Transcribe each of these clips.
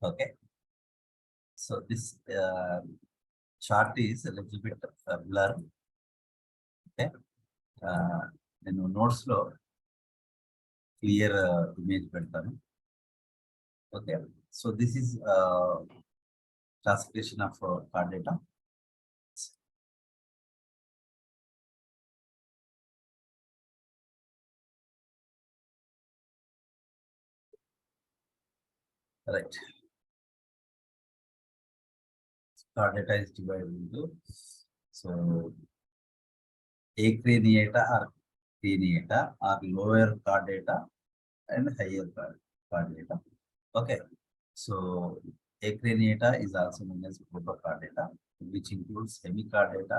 Okay. So this chart is a little bit blur. Okay. నేను notes లో clear image పెడతాను. Okay. So this is classification of card data. Right. Card data is divided into so acraniata or craniata or lower card data and higher card data. Okay. So acraniata is also known as protocard data, which includes hemicard data,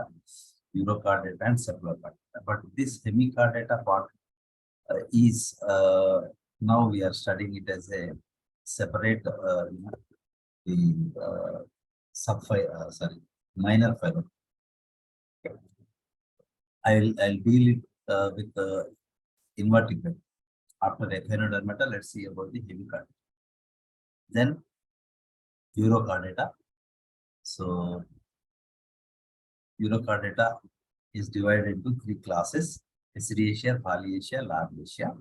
eurocard data, and cephalocard data. But this hemicard data part is now we are studying it as a separate the minor fiber. I'll deal it with the invertebrate. After echinodermata, let's see about the hemicard. Then eurocard data. So eurocard data is divided into 3 classes: Aceriaceae, Foliaceae, Larvaceae.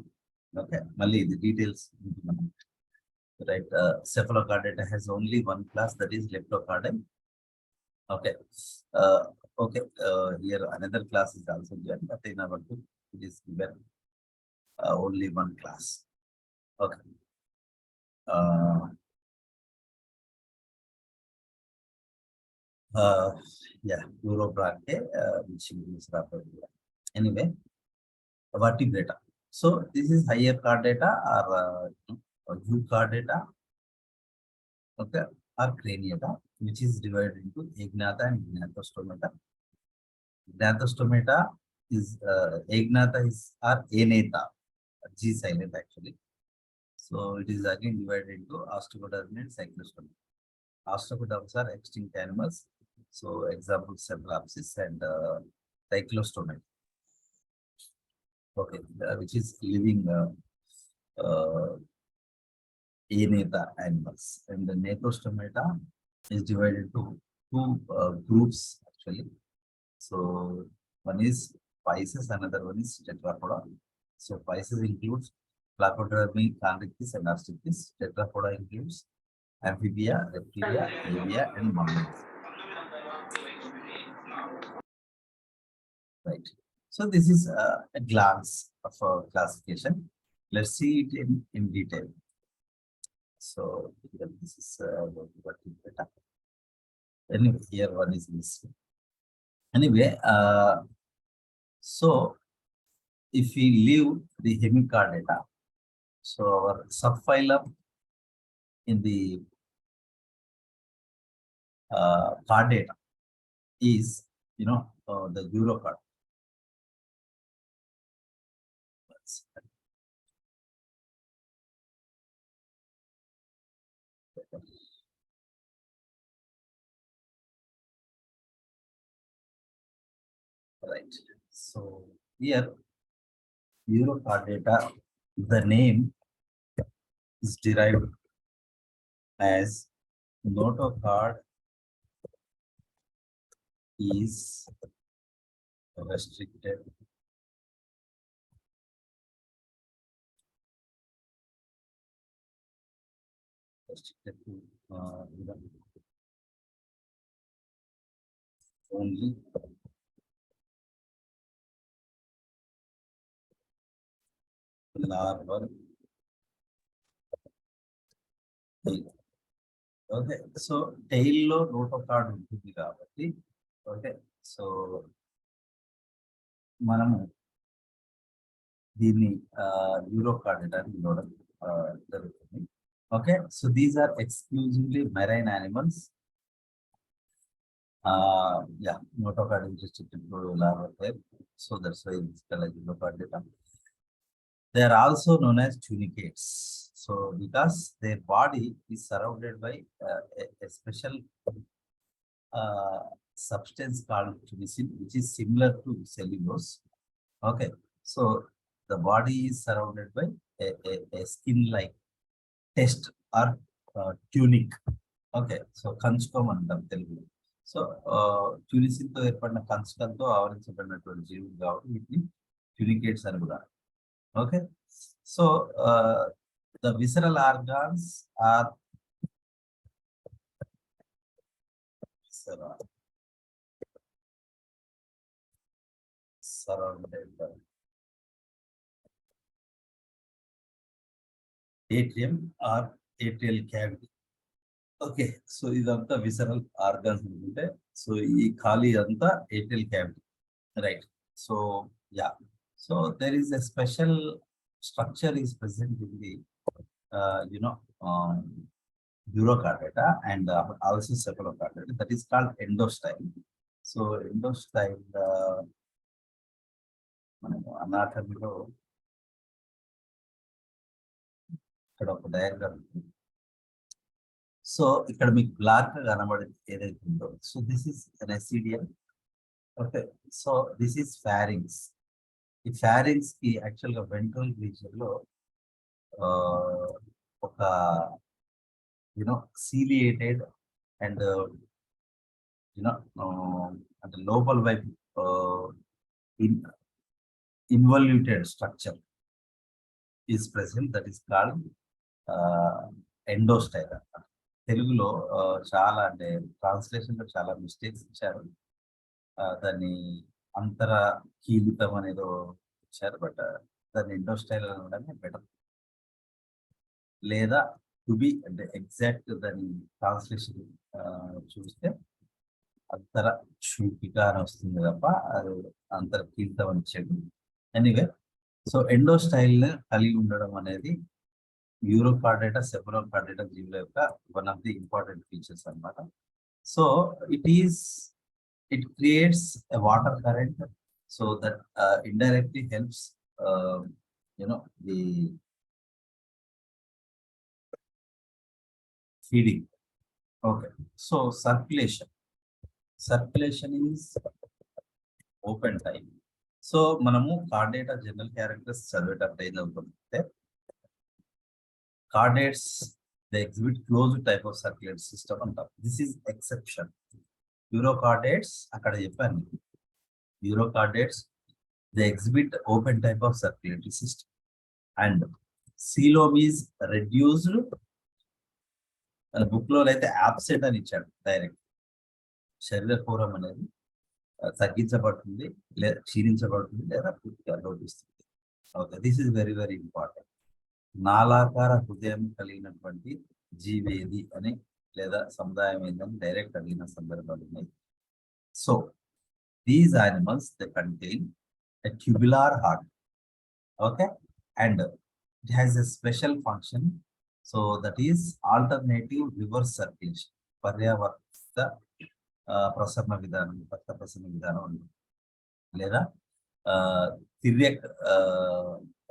Okay, Mali, the details. Right, cephalocard data has only one class, that is leptocardium. Okay, okay. Here another class is also given, but in our book it is given only one class. Okay. Yeah, Eurobranche, which is anyway, vertebrata. So this is higher card data or U card data, okay, or craniata, which is divided into agnatha and gnathostomata. Gnathostomata is agnatha is or anatha, G silent actually. So it is again divided into osteoderm and cyclostomata. Osteopods are extinct animals. So example Cephalopsis and cyclostomata. Okay, which is living anatha animals, and the gnathostomata is divided into 2 groups actually. So one is Pisces, another one is Tetrapoda. So Pisces includes Placodermi, Chondrichthyes, and Arctictis. Tetrapoda includes Amphibia, Reptilia, Avia, and Mammals. Right. So this is a glance of classification. Let's see it in detail. So this is what is better. Anyway, here one is missing. Anyway, so if we leave the hemicard data, so our subphylum in the card data is, the eurocard. Right. So here eurocard data, the name is derived as notocard is restricted to only larval. Okay, so tail lo notocard ఉంటుంది కాబట్టి, okay, so మనము దీన్ని eurocard అని పిలవడం జరుగుతుంది. Okay, so these are exclusively marine animals. Yeah, notocard is restricted to larval type, so that's why it's called eurocard data. They are also known as tunicates. So because their body is surrounded by a special substance called tunicin, which is similar to cellulose. Okay, so the body is surrounded by a skin-like test or tunic. Okay, so కంచుకం అంటాం తెలుగులో. So ట్యూనిసిన్తో ఏర్పడిన కంచుకంతో ఆవరించబడినటువంటి జీవులు కాబట్టి వీటిని tunicates అని కూడా. Okay, so the visceral organs are surrounded by atrium or atrial cavity. Okay, so ఇదంతా విసరల్ ఆర్గాన్స్ అనుకుంటే, సో ఈ ఖాళీ అంతా atrial cavity, right. So ya, so there is a special structure is present in the you know Urochordata and also Cephalochordata, that is called endostyle. So endostyle మనము అనాటమీలో ఇక్కడ ఒక diagram. So ఇక్కడ మీకు బ్లాక్ గా కనబడేది ఏదైతే ఉందో, so this is an ascidium. Okay, so this is pharynx. ఈ ఫారింగ్స్ కి యాక్చువల్ గా వెంట్రల్ రీజియన్ లో ఒక సీలియేటెడ్ అండ్ యునో అంటే లోపల వైపు involuted structure is present, that is called endostyle. తెలుగులో చాలా అంటే ట్రాన్స్లేషన్ లో చాలా మిస్టేక్స్ ఇచ్చారు. దాన్ని అంతర కీలితం అనేదో ఇచ్చారు, బట్ దాన్ని ఎండోస్టైల్ అనడమే బెటర్. లేదా టు బి అంటే ఎగ్జాక్ట్ దాని ట్రాన్స్లేషన్ చూస్తే అంతర శూపిక అని వస్తుంది తప్ప అది అంతర కీలితం అని ఇచ్చాడు. ఎనీవే, సో ఎండోస్టైల్ కలిగి ఉండడం అనేది యూరోకార్డేటా సెఫలోకార్డేటా జీవుల యొక్క one of the important features అన్నమాట. So it creates a water current, so that indirectly helps the feeding. Okay, so circulation is open type. So మనము కార్డేటా జనరల్ క్యారెక్టర్స్ చదివేటప్పుడు ఏదవుతుందంటే, chordates they exhibit close type of circulatory system అంటారు. This is exception. Urochordates అక్కడ చెప్పాను, urochordates they exhibit open type of circulatory system and coelom is reduced. Book లో అయితే absent అని ఇచ్చాడు డైరెక్ట్. శరీర పూరం అనేది తగ్గించబడుతుంది లేదా క్షీణించబడుతుంది లేదా పూర్తిగా లోపిస్తుంది. Okay, this is very very important. నాలాకార హృదయం కలిగినటువంటి జీవేది అని లేదా సముదాయం ఏందని డైరెక్ట్ అడిగిన సందర్భాలు ఉన్నాయి. So these animals they contain a tubular heart. Okay, and it has a special function, so that is alternative reverse circulation. పర్యావర్త ప్రసరణ విధానం, రక్త ప్రసరణ విధానం ఉంది, లేదా తిర్యక్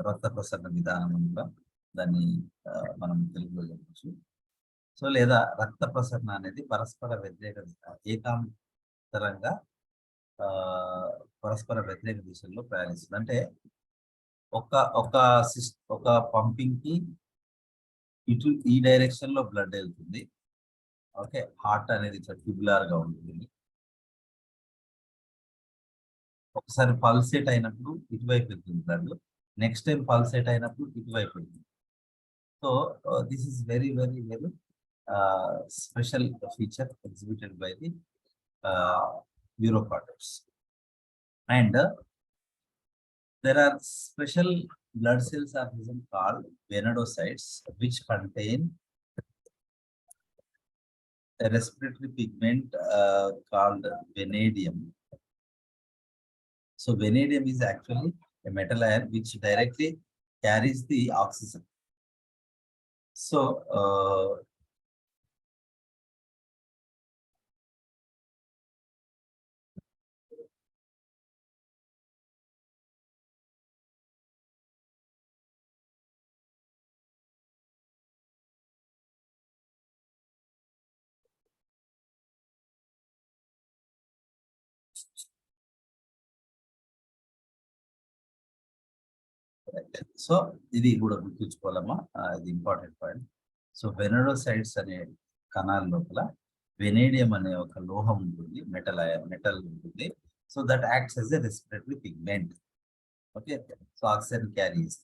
రక్త ప్రసరణ విధానం కూడా దాన్ని మనం తెలుగులో చెప్పచ్చు. సో లేదా రక్త ప్రసరణ అనేది పరస్పర వ్యతిరేక ఏకాంతరంగా పరస్పర వ్యతిరేక దిశల్లో ప్రయాణిస్తుంది. అంటే ఒక ఒక ఒక పంపింగ్ కి ఇటు ఈ డైరెక్షన్ లో బ్లడ్ వెళ్తుంది. ఓకే, హార్ట్ అనేది ట్యూబులర్ గా ఉంటుంది. ఒకసారి పల్సేట్ అయినప్పుడు ఇటువైపు వెళ్తుంది బ్లడ్, నెక్స్ట్ టైం పల్సేట్ అయినప్పుడు ఇటువైపు వెళ్తుంది. So this is very very very special feature exhibited by the urochordates. And there are special blood cells are called venoocytes, which contain a respiratory pigment called vanadium. So vanadium is actually a metal ion which directly carries the oxygen. So so ఇది కూడా గుర్తుంచుకోవాలమ్మా, ఇది important point. So వెనడోసైడ్స్ అనే కణాల లోపల vanadium అనే ఒక లోహం ఉంటుంది, మెటల్ ఉంటుంది. So that acts as a respiratory pigment. Okay, so oxygen carries,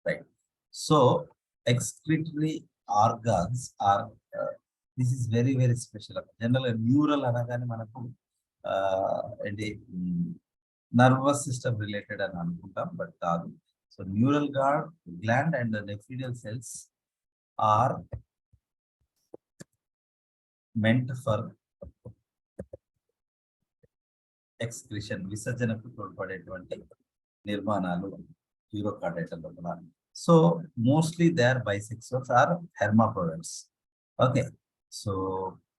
right. So excretory organs are, this is very very special. General neural అనగానే మనకు ఏంటి నర్వస్ సిస్టమ్ రిలేటెడ్ అని అనుకుంటాం, బట్ కాదు. So neural gland and nephridial cells are meant for excretion, విసర్జనకు తోడ్పడేటువంటి నిర్మాణాలు Urochordata లోపల. So mostly they are bisexuals or hermaphrodites. Okay, so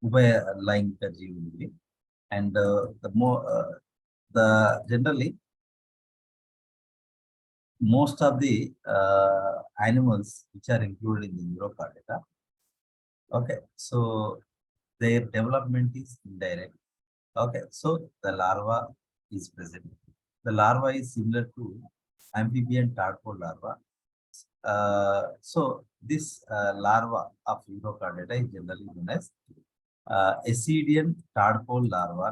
ఉభయ లైంగిక జీవులు. And the generally most of the animals which are included in the Neurochordata, okay, so their development is indirect. Okay, so the larva is present. The larva is similar to amphibian tadpole larva. So this larva of Neurochordata is generally known as Ascidian tadpole larva.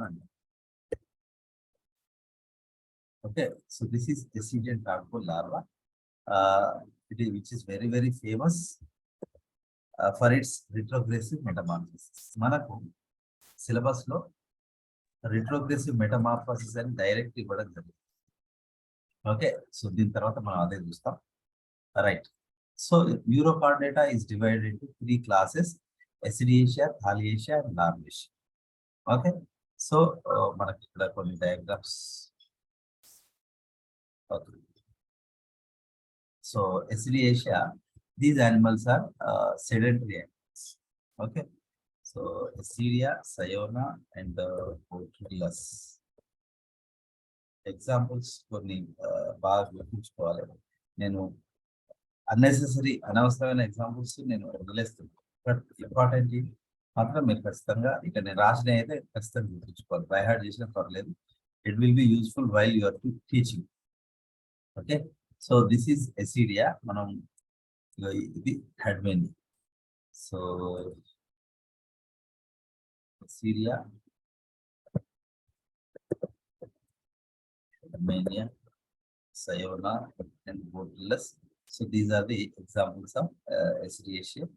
Okay, so this is Ascidian tadpole larva, which is very very famous for its retrogressive metamorphosis. మనకు syllabus లో retrogressive metamorphosis అని direct ఇవ్వడం జరిగింది. Okay, so దీని తర్వాత మనం అదే చూస్తాం, right. So Urochordata is divided into 3 classes: Ascidiacea, Thaliacea and Larvacea. Okay, so మనకి ఇక్కడ కొన్ని diagrams. Okay, so Ascidiacea, these animals are sedentary animals. Okay, so Ascidia, Ciona and Botryllus. Examples కొన్ని బాగా గుర్తుంచుకోవాలి. నేను అన్నెసెసరీ అనవసరమైన ఎగ్జాంపుల్స్ నేను వదిలేస్తున్నాను, బట్ ఇంపార్టెంట్ మాత్రం మీరు ఖచ్చితంగా ఇక నేను రాసిన అయితే ఖచ్చితంగా గుర్తుంచుకోవాలి. బై హార్ట్ చేసినా పర్లేదు, it will be useful while you are teaching. Okay, so this is Ascidia, మనం ఇది Herdmania. So Ascidia, Herdmania, Ciona and Botryllus. So these are the examples of Ascidiacea.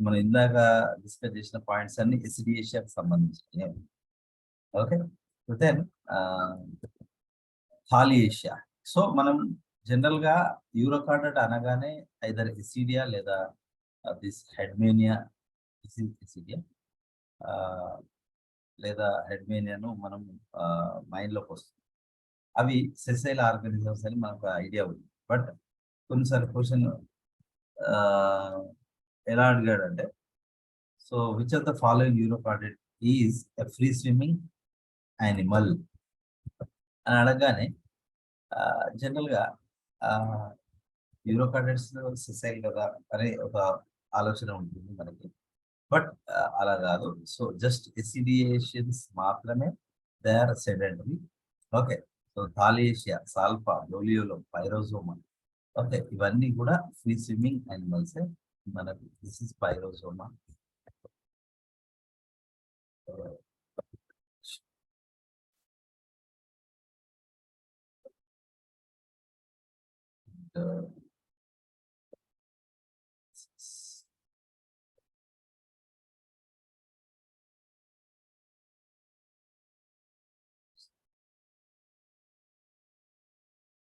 మనం ఇందాక డిస్కస్ చేసిన పాయింట్స్ అన్ని ఎసిడియేషియాకి సంబంధించినవి. Okay, then Thaliacea. సో మనం general గా యూరోకార్డేటా అనగానే ఐదర్ ఎసిడియా లేదా దిస్ హెడ్మేనియా, ఎసిడియా లేదా హెడ్మేనియాను మనం మైండ్ లోకి వస్తుంది. అవి సెసైల్ ఆర్గానిజమ్స్ అని మనకు ఐడియా ఉంది. బట్ కొన్నిసార్లు క్వశ్చన్ ఎలా అడిగాడంటే, so which of the following urochordate is a free swimming animal అని అడగగానే జనరల్గా యూరోకార్డేట్స్ సెసైల్ కదా అనే ఒక ఆలోచన ఉంటుంది మనకి, బట్ అలా కాదు. సో జస్ట్ ఎసిడియేషన్స్ మాత్రమే they are sedentary. Okay, so Thaliacea, Salpa, Doliolum, Pyrosoma, okay, ఇవన్నీ కూడా ఫ్రీ స్విమ్మింగ్ యానిమల్సే మనకు. This is Pyrosoma.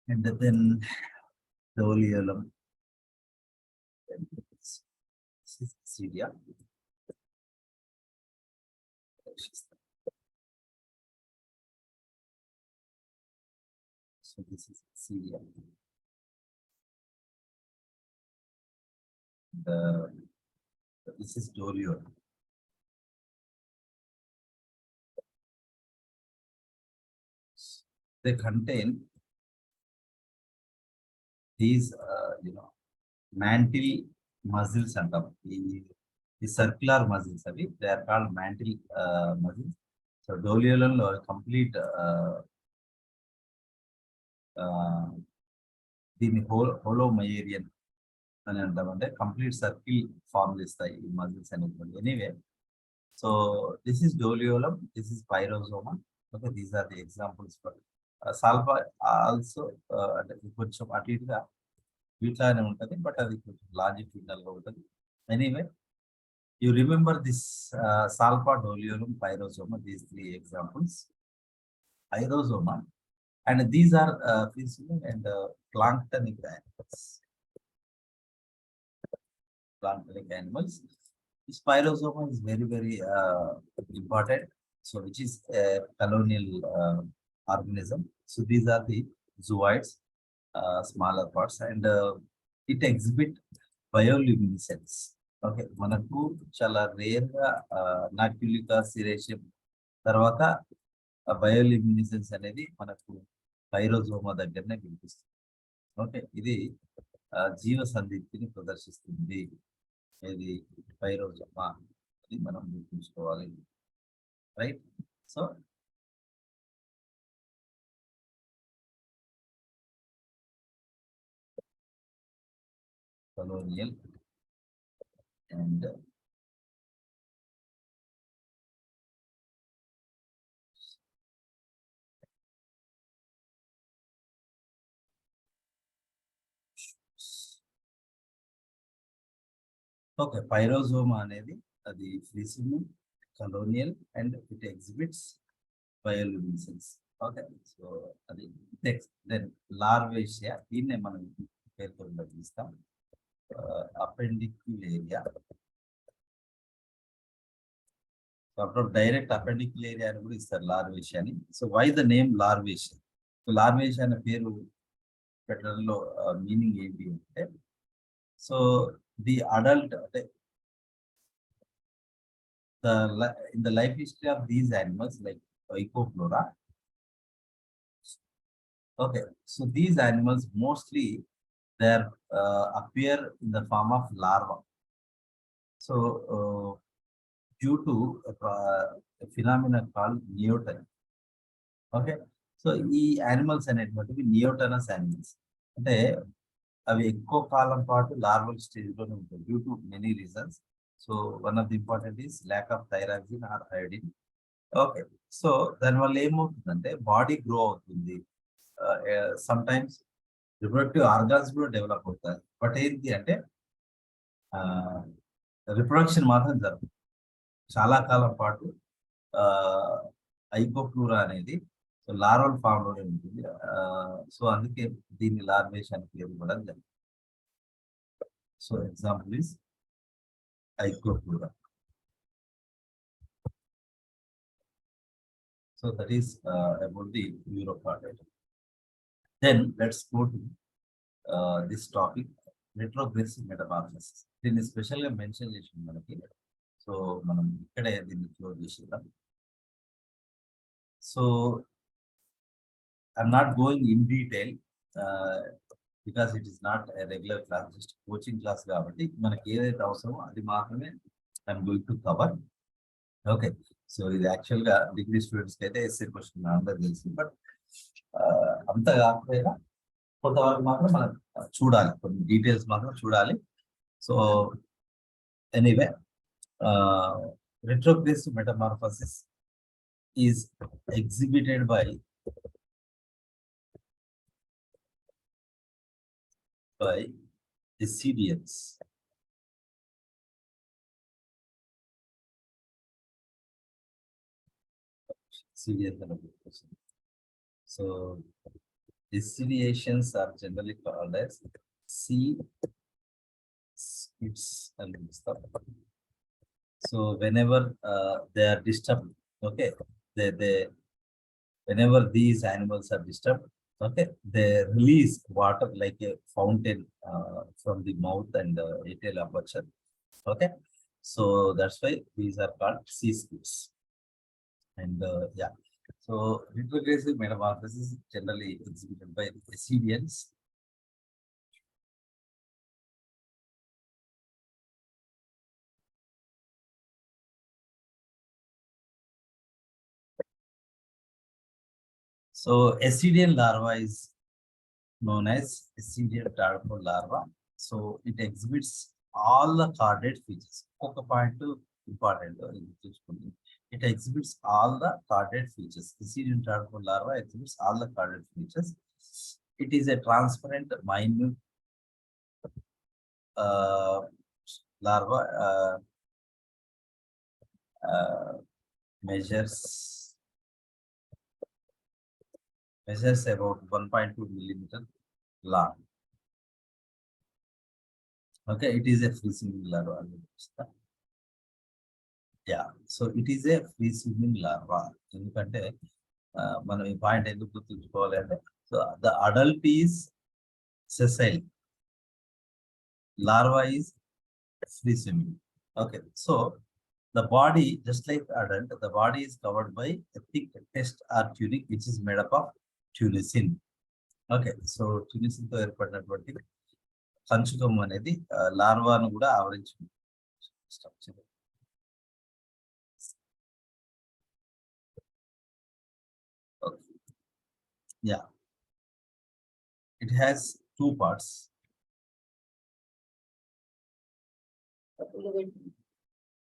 And then Doliolum, Syria. So this is Syria. This is Doliolum. They contain these, mantle muscles అంటాం. ఈ circular muscles అవి, they are called mantle muscles. So డోలియోలంలో complete దీన్ని holomyarian అని అంటామంటే complete circle form చేస్తాయి ఈ muscles అనేటువంటి. Anyway, so this is Doliolum, this is Pyrosoma. Okay, these are the examples for Salpa. Also అంటే కొంచెం అటు ఇటుగా వీటిలానే ఉంటుంది, బట్ అది కొంచెం లాంజిట్యూడినల్ గా ఉంటుంది. Anyway, you remember this Salpa, Doliolum, Pyrosoma, these three examples. Pyrosoma and these are fission and planktonic animals. Planktonic animals. This pyrosoma is very, very important. So, which is a colonial organism. So, these are the zooids, smaller parts, and it exhibit bioluminescence. Okay, మనకు చాలా రేర్గా నాక్యులికా సిరేషియం తర్వాత బయోలిమినిసెన్స్ అనేది మనకు పైరోజోమా దగ్గరనే కనిపిస్తుంది. Okay, ఇది జీవ సందిగ్ధిని ప్రదర్శిస్తుంది. ఇది పైరోజోమా అని మనం గుర్తుంచుకోవాలి. Right. So colonial and okay, Pyrosoma అనేది అది ఫ్రిసిమ్, colonial and it exhibits bioluminescence. Okay, so అది దెన్ లార్వేషియా, దీన్నే మనం పేరుతో పిలుస్తాం అపెండిక్యులేరియా. అప్పుడు డైరెక్ట్ అపెండిక్యులేరియా అని కూడా ఇస్తారు లార్వేషియా అని. So why the name Larvacea? Larvacea అనే పేరు పెట్టడంలో మీనింగ్ ఏంటి అంటే, సో ది అడల్ట్ అంటే in the life history of these animals like Icoflora. Okay, so these animals mostly they appear in the form of larva. So due to a phenomena called neoteny. Okay, so ఈ animals అనేటువంటివి నియోటనస్ animals, అంటే అవి ఎక్కువ కాలం పాటు larval stage లోనే ఉంటాయి due to many reasons. So one of the important is lack of thyroxine or iodine. Okay, so దానివల్ల ఏమవుతుందంటే బాడీ గ్రో అవుతుంది, సమ్ టైమ్స్ రిప్రొడక్టివ్ ఆర్గాన్స్ కూడా డెవలప్ అవుతాయి. బట్ ఏంటి అంటే రిప్రొడక్షన్ మాత్రం జరుగుతుంది చాలా కాలం పాటు. ఐకోఫ్లూరా అనేది లార్వల్ ఫామ్ లోనే ఉంటుంది. సో అందుకే దీన్ని లార్వేష్ అని పేరు కూడా జరిగింది. So example is Oikopleura. So that is about the Urochordata. Then let's go to this topic, retrogressive metamorphosis. దీన్ని స్పెషల్ గా మెన్షన్ చేసింది మనకి. సో మనం ఇక్కడే దీన్ని క్లోజ్ చేసేద్దాం. So I'm not going in detail because it is not a regular class, just coaching class కాబట్టి మనకి ఏదైతే అవసరమో అది మాత్రమే I'm going to cover. Okay, so ఇది యాక్చువల్ గా డిగ్రీ స్టూడెంట్స్ కి అయితే ఎస్ఏ క్వశ్చన్ అందరూ తెలుసు, బట్ అంత కాకపోయినా కొంతవరకు మాత్రం మనం చూడాలి, కొన్ని డీటెయిల్స్ మాత్రం చూడాలి. So anyway, retrogressive metamorphosis is exhibited by Assyrians. So Assyrians are generally called as sea skids and stuff. So whenever they are disturbed, okay, they whenever these animals are disturbed, okay, they release water like a fountain from the mouth and atrial aperture. Okay, so that's why these are called sea skids. And yeah, so retrogressive metamorphosis is generally exhibited by Assyrians. So Assyrian larva is known as Assyrian tadpole larva. So it exhibits all the carded features. ఒక point important చూసుకోండి. It exhibits all the carded features. The Syrian tadpole larva exhibits all the carded features. It is a transparent, minute larva. Measures about 1.2 millimeter long. Okay, it is a free swimming larva. Yeah, so it is a free swimming larva. ఎందుకంటే మనం ఈ point ఎందుకు గుర్తుంచుకోవాలి అంటే, so the adult is sessile, larva is free swimming. Okay, so the body, just like adult, the body is covered by a thick test or tunic which is made up of tunicin. Okay, so tunicin తో ఏర్పడినటువంటి కంచుకం అనేది లార్వాను కూడా ఆవరించింది. Okay. Yeah, it has two parts.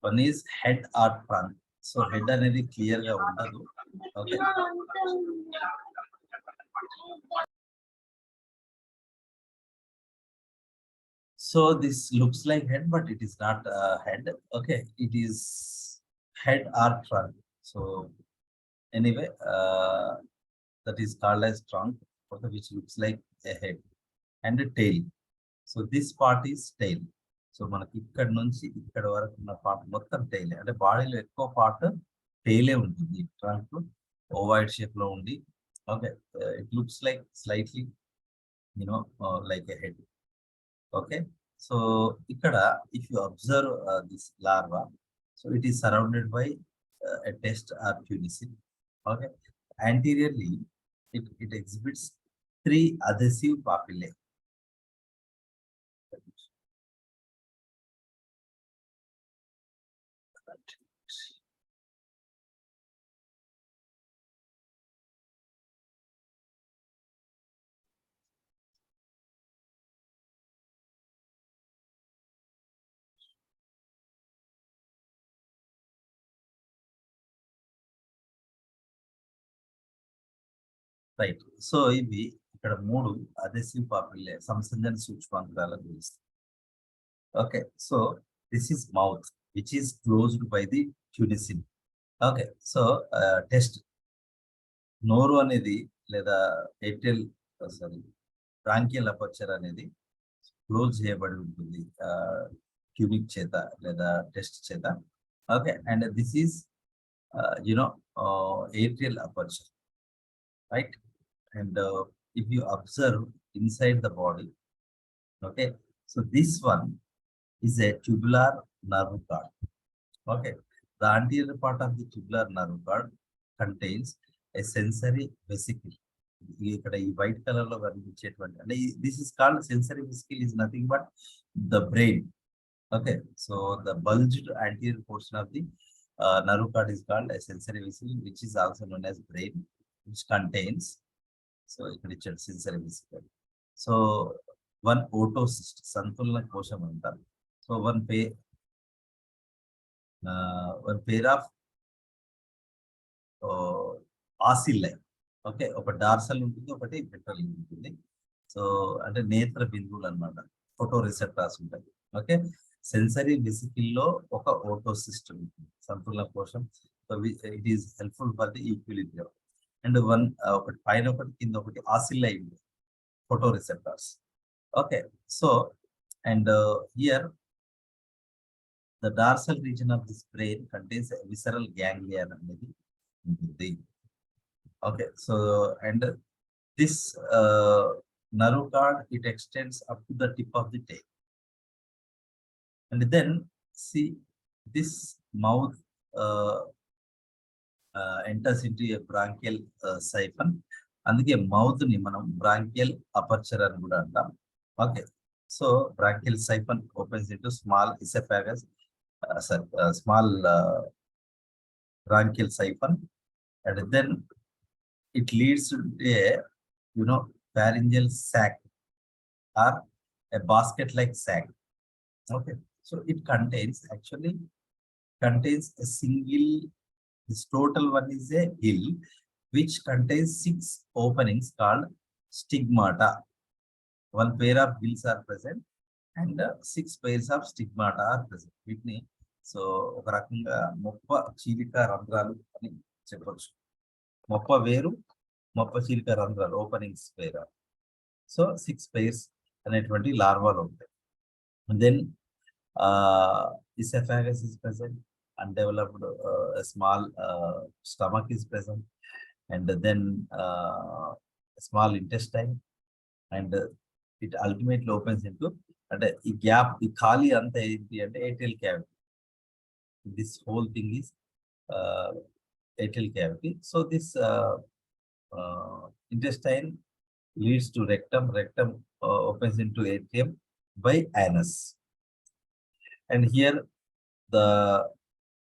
One is head or trunk. So head అనేది clear గా ఉండదు. Okay. So this looks like head, but it is not head. Okay, it is head or trunk. So anyway, that is called as trunk, okay, which looks like a head, and a tail. So this part is tail. So మనకి ఇక్కడ నుంచి ఇక్కడ వరకు ఉన్న part మొత్తం tile. అంటే బాడీలో ఎక్కువ పార్ట్ టైలే ఉంటుంది. ట్రంక్ ఓవైడ్ షేప్ లో ఉంది. Okay, it looks like slightly like a head. Okay, so ఇక్కడ if you observe this larva, so it is surrounded by a test or tunicin. Okay, anteriorly it exhibits 3 adhesive papillae. Right, so ఇవి ఇక్కడ 3 adhesive papillae సంసంజన సూక్ష్మాంగాలను పిలుస్తాయి. Okay, so this is mouth which is closed by the tunicin. Okay, so test నోరు అనేది లేదా atrial sorry branchial aperture అనేది close చేయబడి ఉంటుంది ట్యూనిక్ చేత లేదా టెస్ట్ చేత. Okay, and this is atrial aperture, right? And if you observe inside the body, okay, so this one is a tubular nerve cord. Okay, the anterior part of the tubular nerve cord contains a sensory vesicle. ఇక్కడ ఈ white colour లో కనిపించేటువంటి అంటే this is called sensory vesicle is nothing but the brain. Okay, so the bulged anterior portion of the nerve cord is called a sensory vesicle, which is also known as brain, which contains, so ఇక్కడ ఇచ్చాడు sensory vesicle. So one otocyst సంతులన కోశం అంటారు. So one pair of ocelli. Okay, ఒక dorsal ఉంటుంది, ఒకటి ventral ఉంటుంది. So అంటే నేత్ర బిందువులు అనమాట, ఫోటో రిసెప్టార్స్ ఉంటాయి. ఓకే, సెన్సరీ వెసికల్లో ఒక ఓటోసిస్ట్ ఉంటుంది సంతులన కోశం. So it is helpful for the equilibrium. And ఒకటి పైన ఒకటి కింద ఒకటి ఆసిల్లై ఉంటుంది, photoreceptors. Okay, so and here the dorsal region of this brain contains a visceral ganglia అనేది ఉంటుంది. Okay, so and this nerve cord, it extends up to the tip of the tail, and then see this mouth enters into a bronchial siphon. అందుకే mouth ని మనం bronchial aperture అని కూడా అంటాం. Okay, so bronchial siphon opens into small esophagus, small bronchial siphon, and then it leads to a pharyngeal sac or a basket like sac. Okay, so it contains a single, this total one is a hill which contains 6 openings called stigmata. One pair of gills are present and 6 pairs of stigmata are present. వీటిని so ఒక రకంగా మొప్ప చీలిక రంధ్రాలు అని చెప్పొచ్చు. మొప్ప వేరు, మొప్ప చీలిక రంధ్రాలు ఓపెనింగ్స్ పేరు. సో 6 pairs అనేటువంటి లార్వాలు ఉంటాయి. Then esophagus is present, undeveloped a small stomach is present, and then small intestine, and it ultimately opens into అంటే ఈ గ్యాప్, ఈ ఖాళీ అంతా ఏంటి అంటే atrial cavity. This whole thing is atrial cavity. So this intestine leads to rectum, opens into atrium by anus, and here the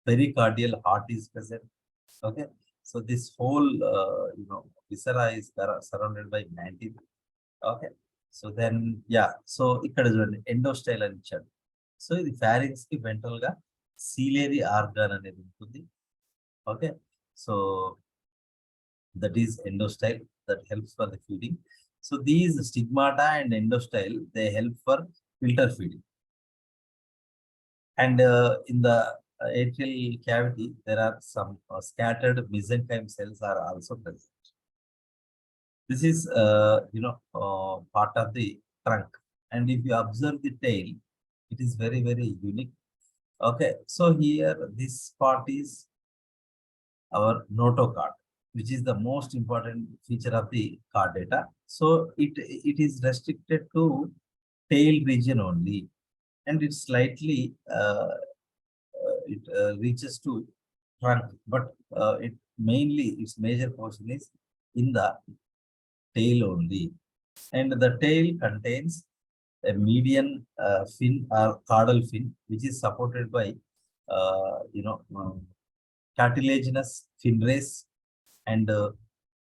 pericardial heart is present. Okay, so this whole viscera is surrounded by 19. Okay, so then so ఇక్కడ చూడండి ఎండోస్టైల్ అని ఇచ్చాడు. So ఇది pharynx కి ventral గా సీలేరీ organ అనేది ఉంటుంది. Okay, so that is endostyle that helps for the feeding. So these stigmata and endostyle, they help for filter feeding. And in the atrial cavity, there are some scattered mesenchyme cells are also present. This is part of the trunk, and if you observe the tail, it is very, very unique. Okay, so here this part is our notochord, which is the most important feature of the chordata. So it is restricted to tail region only, and it slightly reaches to trunk, but its major portion is in the tail only, and the tail contains a median fin or caudal fin, which is supported by cartilaginous fin rays, and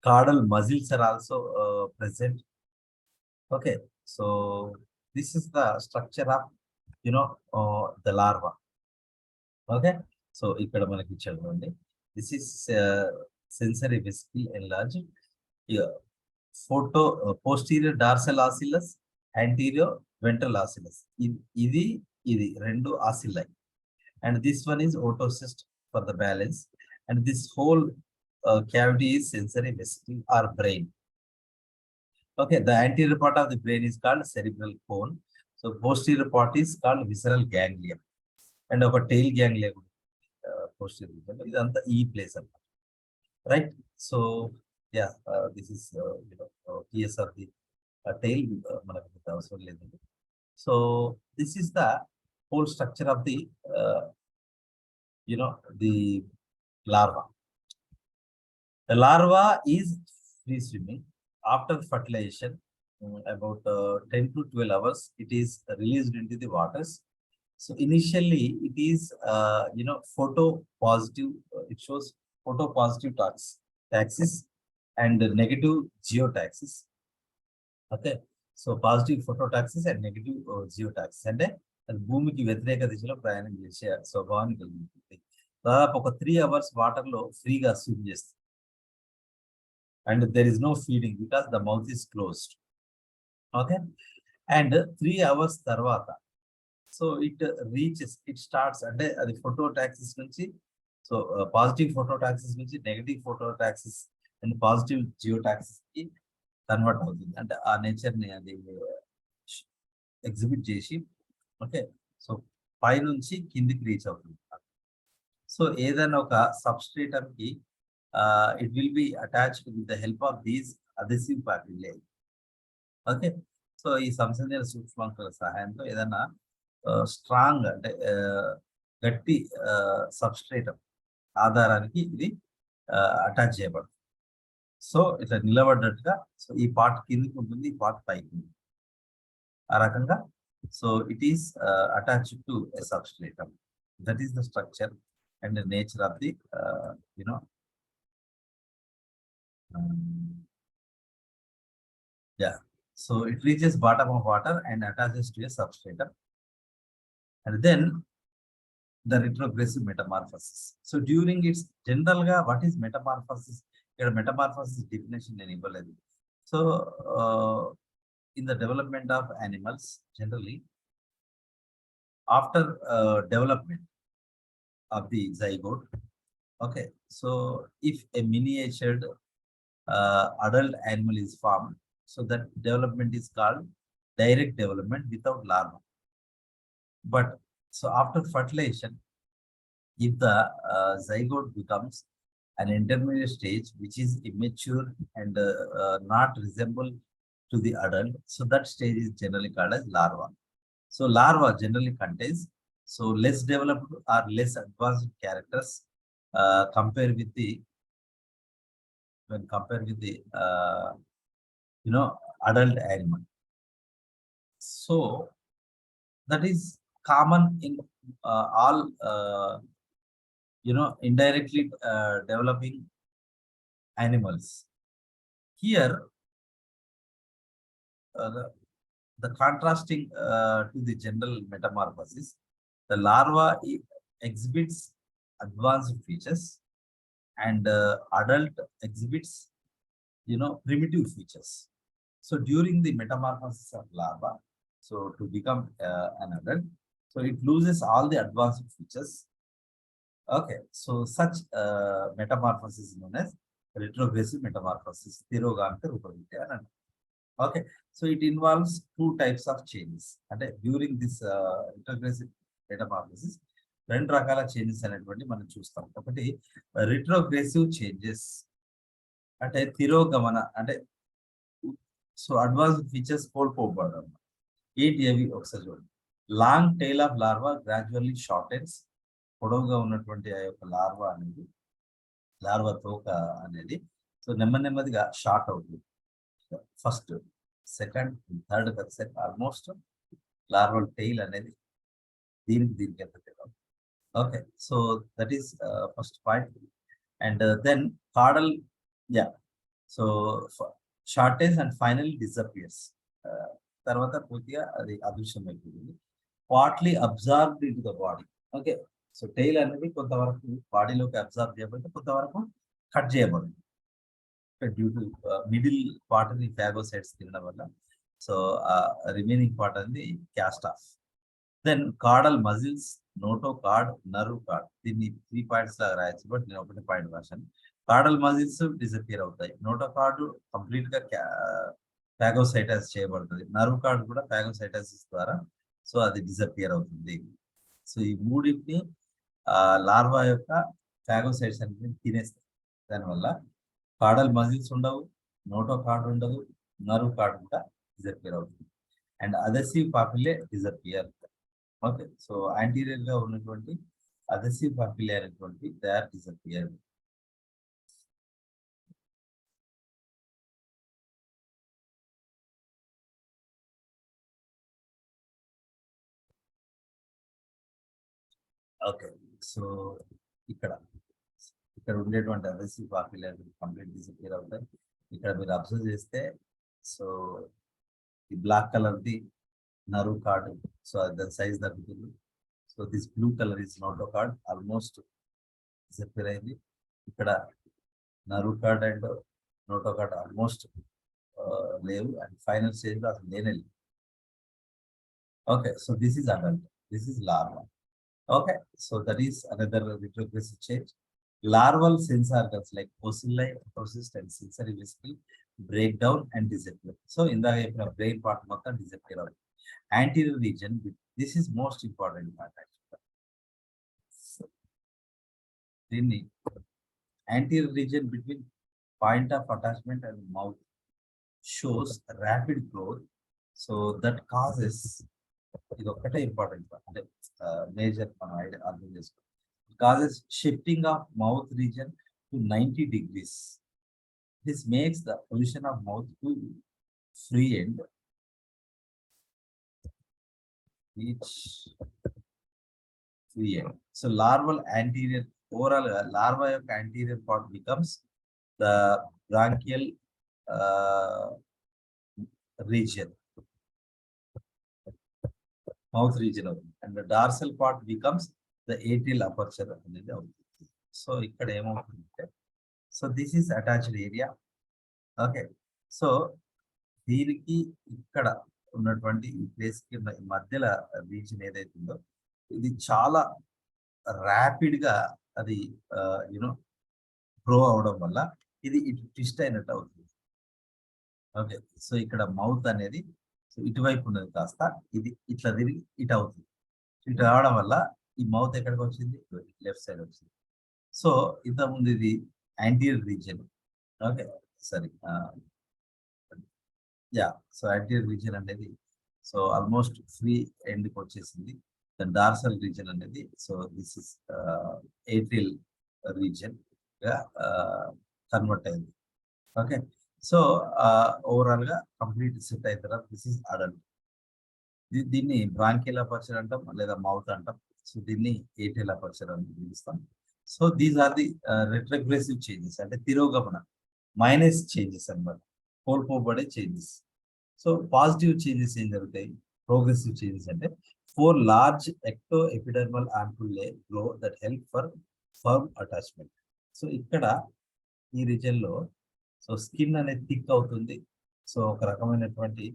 caudal muscles are also present. Okay, so this is the structure of the larva. Okay, so ikkada manaki chadavandi, this is sensory vesicle enlarged. Here posterior dorsal oscillus, anterior ventral oscillus, ఇది రెండు oscilli, and this one is otocyst for the balance, and this whole cavity is sensory vesicle or brain. Okay, the anterior part of the brain is called cerebral cone. So posterior part is called visceral ganglia, and ఒక tail ganglia posterior ఇదంతా ఈ place అన్నమాట. Right, so this is PS of the tail, మనకు అవసరం లేదండి. So this is the whole structure of the the larva. The larva is free swimming. After fertilization, about 10 to 12 hours, it is released into the waters. So initially it is photopositive. It shows photopositive taxis and negative geotaxis. Okay, so positive phototaxis and negative geotaxis అంటే అది భూమికి వ్యతిరేక దిశలో ప్రయాణం చేసే స్వభావాన్ని కలిగి ఉంటుంది. దాదాపు ఒక 3 hours వాటర్ లో ఫ్రీగా స్విమ్ చేస్తుంది, and there is no feeding because the mouth is closed. Okay, and 3 hours tarvata, so it starts అంటే అది phototaxis నుంచి, so positive phototaxis నుంచి negative phototaxis and positive geotaxis కి కన్వర్ట్ అవుతుంది. అంటే ఆ నేచర్ ని అది ఎగ్జిబిట్ చేసి, ఓకే, సో పై నుంచి కిందికి రీచ్ అవుతుంది. సో ఏదైనా ఒక సబ్స్ట్రేటమ్ కి it will be attached with the help of these adhesive papillae. Okay, so ఈ సంసంజన సూక్ష్మాంకాల సహాయంతో ఏదైనా స్ట్రాంగ్ అంటే గట్టి సబ్స్ట్రేటమ్ ఆధారానికి ఇది అటాచ్ చేయబడుతుంది. సో ఇట్లా నిలబడ్డట్టుగా, సో ఈ పార్ట్ కిందికి ఉంటుంది, ఈ పార్ట్ పైకి ఉంటుంది. ఆ రకంగా so it is attached to a substratum. That is the structure and nature of the So it reaches bottom of water and attaches to a substratum. And then the retrogressive metamorphosis. So during its general, what is metamorphosis? Here metamorphosis definition enabled. So in the development of animals, generally after development of the zygote, okay, so if a miniature adult animal is formed, so that development is called direct development without larva. But so after fertilization, if the zygote becomes an intermediate stage which is immature and not resemble to the adult, so that stage is generally called as larva. So larva generally contains so less developed or less advanced characters compared with the when compared with the adult animal. So that is common in all indirectly developing animals. Here the contrasting to the general metamorphosis, the larva exhibits advanced features and adult exhibits primitive features. So during the metamorphosis of larva, so to become an adult, so it loses all the advanced features. Okay, so such metamorphosis is known as retrogressive metamorphosis. Okay, so it involves two types of changes. And during this retrogressive metamorphosis, రెండు రకాల changes అనేటువంటి మనం చూస్తాం. ఒకటి retrogressive changes అంటే తిరోగమన అంటే so advanced features కోల్పోవడం. ఏంటి అవి ఒకసారి చూడండి. Long tail of larva gradually shortens. పొడవుగా ఉన్నటువంటి ఆ యొక్క లార్వా తోక అనేది సో నెమ్మదిగా షార్ట్ అవుతుంది. First, second, third set almost larval tail అనేది దీనికి ఎంత తెలియదు. Okay, so that is first point. And then caudal so shortage and final disappears. తర్వాత పూర్తిగా అది అదృశ్యం అయిపోతుంది. Partly absorbed into the body. Okay, so tail అనేది కొంతవరకు బాడీలోకి అబ్జార్బ్ చేయబడితే కొంతవరకు కట్ చేయబడింది డ్యూ టు మిడిల్ పార్ట్ ని ఫాగోసైట్స్ తినడం వల్ల. సో రిమైనింగ్ పార్ట్ అనేది cast off. Then caudal muscles, నోటో కార్డ్, నర్వ్ కార్డ్. దీన్ని 3 పాయింట్స్ లాగా రాయొచ్చు, బట్ నేను ఒకటి పాయింట్ రాశాను. కార్డల్ మజిల్స్ డిసపియర్ అవుతాయి. నోటో కార్డు కంప్లీట్ గా ఫాగోసైటస్ చేయబడుతుంది. నర్వ్ కార్డ్ కూడా ఫాగోసైటసిస్ ద్వారా సో అది డిసపియర్ అవుతుంది. సో ఈ మూడింటిని లార్వా యొక్క ఫాగోసైట్స్ అనేది తినేస్తాయి. దానివల్ల కార్డల్ మజిల్స్ ఉండవు, నోటో కార్డ్ ఉండదు, నర్వ్ కార్డ్ కూడా డిసపియర్ అవుతుంది. And adhesive papillae disappear. Okay, so anterior గా ఉన్నటువంటి అదెసివ్ పాపిలే అనేటువంటి they are disappear. Okay, so ఇక్కడ ఉండేటువంటి అదెసివ్ పాపిలే కంప్లీట్ డిసపియర్ అవుతాయి. ఇక్కడ మీరు అబ్జర్వ్ చేస్తే సో ఈ black colour the nerve cord, so దాని సైజ్ తగ్గుతుంది. So this blue colour is notochord, almost disappear అయింది. ఇక్కడ nerve cord and notochord almost లేవు. అండ్ ఫైనల్ స్టేజ్ లో అసలు లేనే లేదు. Okay, so this is adult, this is larva. Okay, so that is another retrogressive change. Larval sense organs like ocilli, processed and sensory vesicle break down and disappear. So in the brain part motta disappear. Anterior region, this is most important part actually. So, the anterior region between point of attachment and mouth shows rapid growth. So that causes ఇది ఒక్కటే important అంటే major మనం అర్థం చేసుకోవాలి. Causes shifting of mouth region to 90 degrees. This makes the position of mouth to free end so larval anterior, overall గా larva యొక్క anterior part becomes the branchial region, mouth region అవుతుంది. And dorsal part becomes the atrial aperture అనేది అవుతుంది. So ఇక్కడ ఏమవుతుందంటే, so this is attached area. Okay, so దీనికి ఇక్కడ ఉన్నటువంటి ఈ ప్లేస్ కి మధ్యలో రీజన్ ఏదైతే ఉందో ఇది చాలా ర్యాపిడ్ గా అది యూనో గ్రో అవడం వల్ల ఇది ఇటు ట్విస్ట్ అయినట్టు అవుతుంది. ఓకే, సో ఇక్కడ మౌత్ అనేది సో ఇటువైపు ఉన్నది కాస్త ఇది ఇట్లా తిరిగి ఇటు అవుతుంది. ఇటు రావడం వల్ల ఈ మౌత్ ఎక్కడికి వచ్చింది, లెఫ్ట్ సైడ్ వచ్చింది. సో ఇంతకుముందు ఇది యాంటీరియర్ రీజియన్. ఓకే, సరే, యా, సో యాంటీరియర్ రీజియన్ అనేది సో ఆల్మోస్ట్ ఫ్రీ ఎండ్కి వచ్చేసింది. డార్సల్ రీజియన్ అనేది so this is atrial region గా కన్వర్ట్ అయింది. ఓకే, సో ఓవరాల్ గా కంప్లీట్ సెట్ అయిన తర్వాత దిస్ ఇస్ అడల్ట్. దీన్ని బ్రాంకియల్ అపర్చర్ అంటాం లేదా మౌత్ అంటాం. సో దీన్ని ఏటియల్ అపర్చర్ అని పిలుస్తాం. So these are the retrogressive changes, అంటే తిరోగమన మైనస్ చేంజెస్ అన్నమాట, కోల్పోబడే చేంజెస్. సో పాజిటివ్ చేంజెస్ ఏం జరుగుతాయి, ప్రోగ్రెసివ్ చేంజెస్ అంటే 4 large ecto epidermal ampullae grow that help for firm attachment. So ఇక్కడ ఈ రీజన్ లో సో స్కిన్ అనేది థిక్ అవుతుంది. సో ఒక రకమైనటువంటి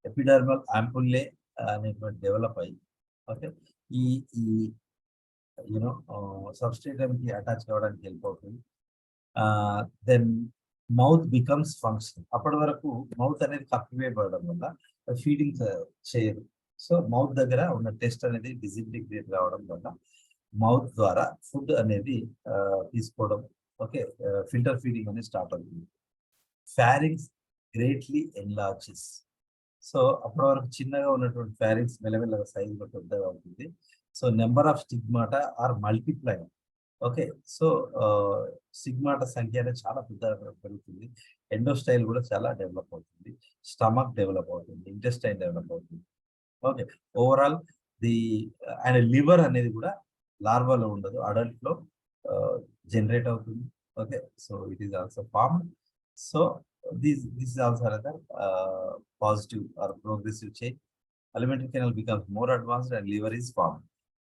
ఎపిడర్మల్ ఆంపుల్లే అనేటువంటి డెవలప్ అయ్యి, ఓకే, ఈ ఈ యూనో సబ్స్ట్రేటమ్ కి అటాచ్ కావడానికి హెల్ప్ అవుతుంది. Then mouth becomes function. అప్పటి వరకు మౌత్ అనేది కప్పివేయబడడం వల్ల ఫీడింగ్ చేయరు. సో మౌత్ దగ్గర ఉన్న టెస్ట్ అనేది డిసింటిగ్రేట్ రావడం వల్ల మౌత్ ద్వారా ఫుడ్ అనేది తీసుకోవడం, ఓకే, ఫిల్టర్ ఫీడింగ్ అనేది స్టార్ట్ అవుతుంది. Pharynx greatly enlarges. సో అప్పటి వరకు చిన్నగా ఉన్నటువంటి ఫారింగ్స్ మెల్లమెల్లగా సైజులో పెద్దగా అవుతుంది. So number of stigmata are multiply. Okay, so stigmata సంఖ్య అనేది చాలా పెద్దగా పెరుగుతుంది. ఎండోస్టైల్ కూడా చాలా డెవలప్ అవుతుంది. స్టమక్ డెవలప్ అవుతుంది, ఇంటెస్టైన్ డెవలప్ అవుతుంది. Okay, overall the and liver అనేది కూడా లార్వాలో ఉండదు, అడల్ట్ లో జనరేట్ అవుతుంది. Okay, so it is also formed. So this is also another positive or progressive change. Alimentary canal becomes more advanced and liver is formed.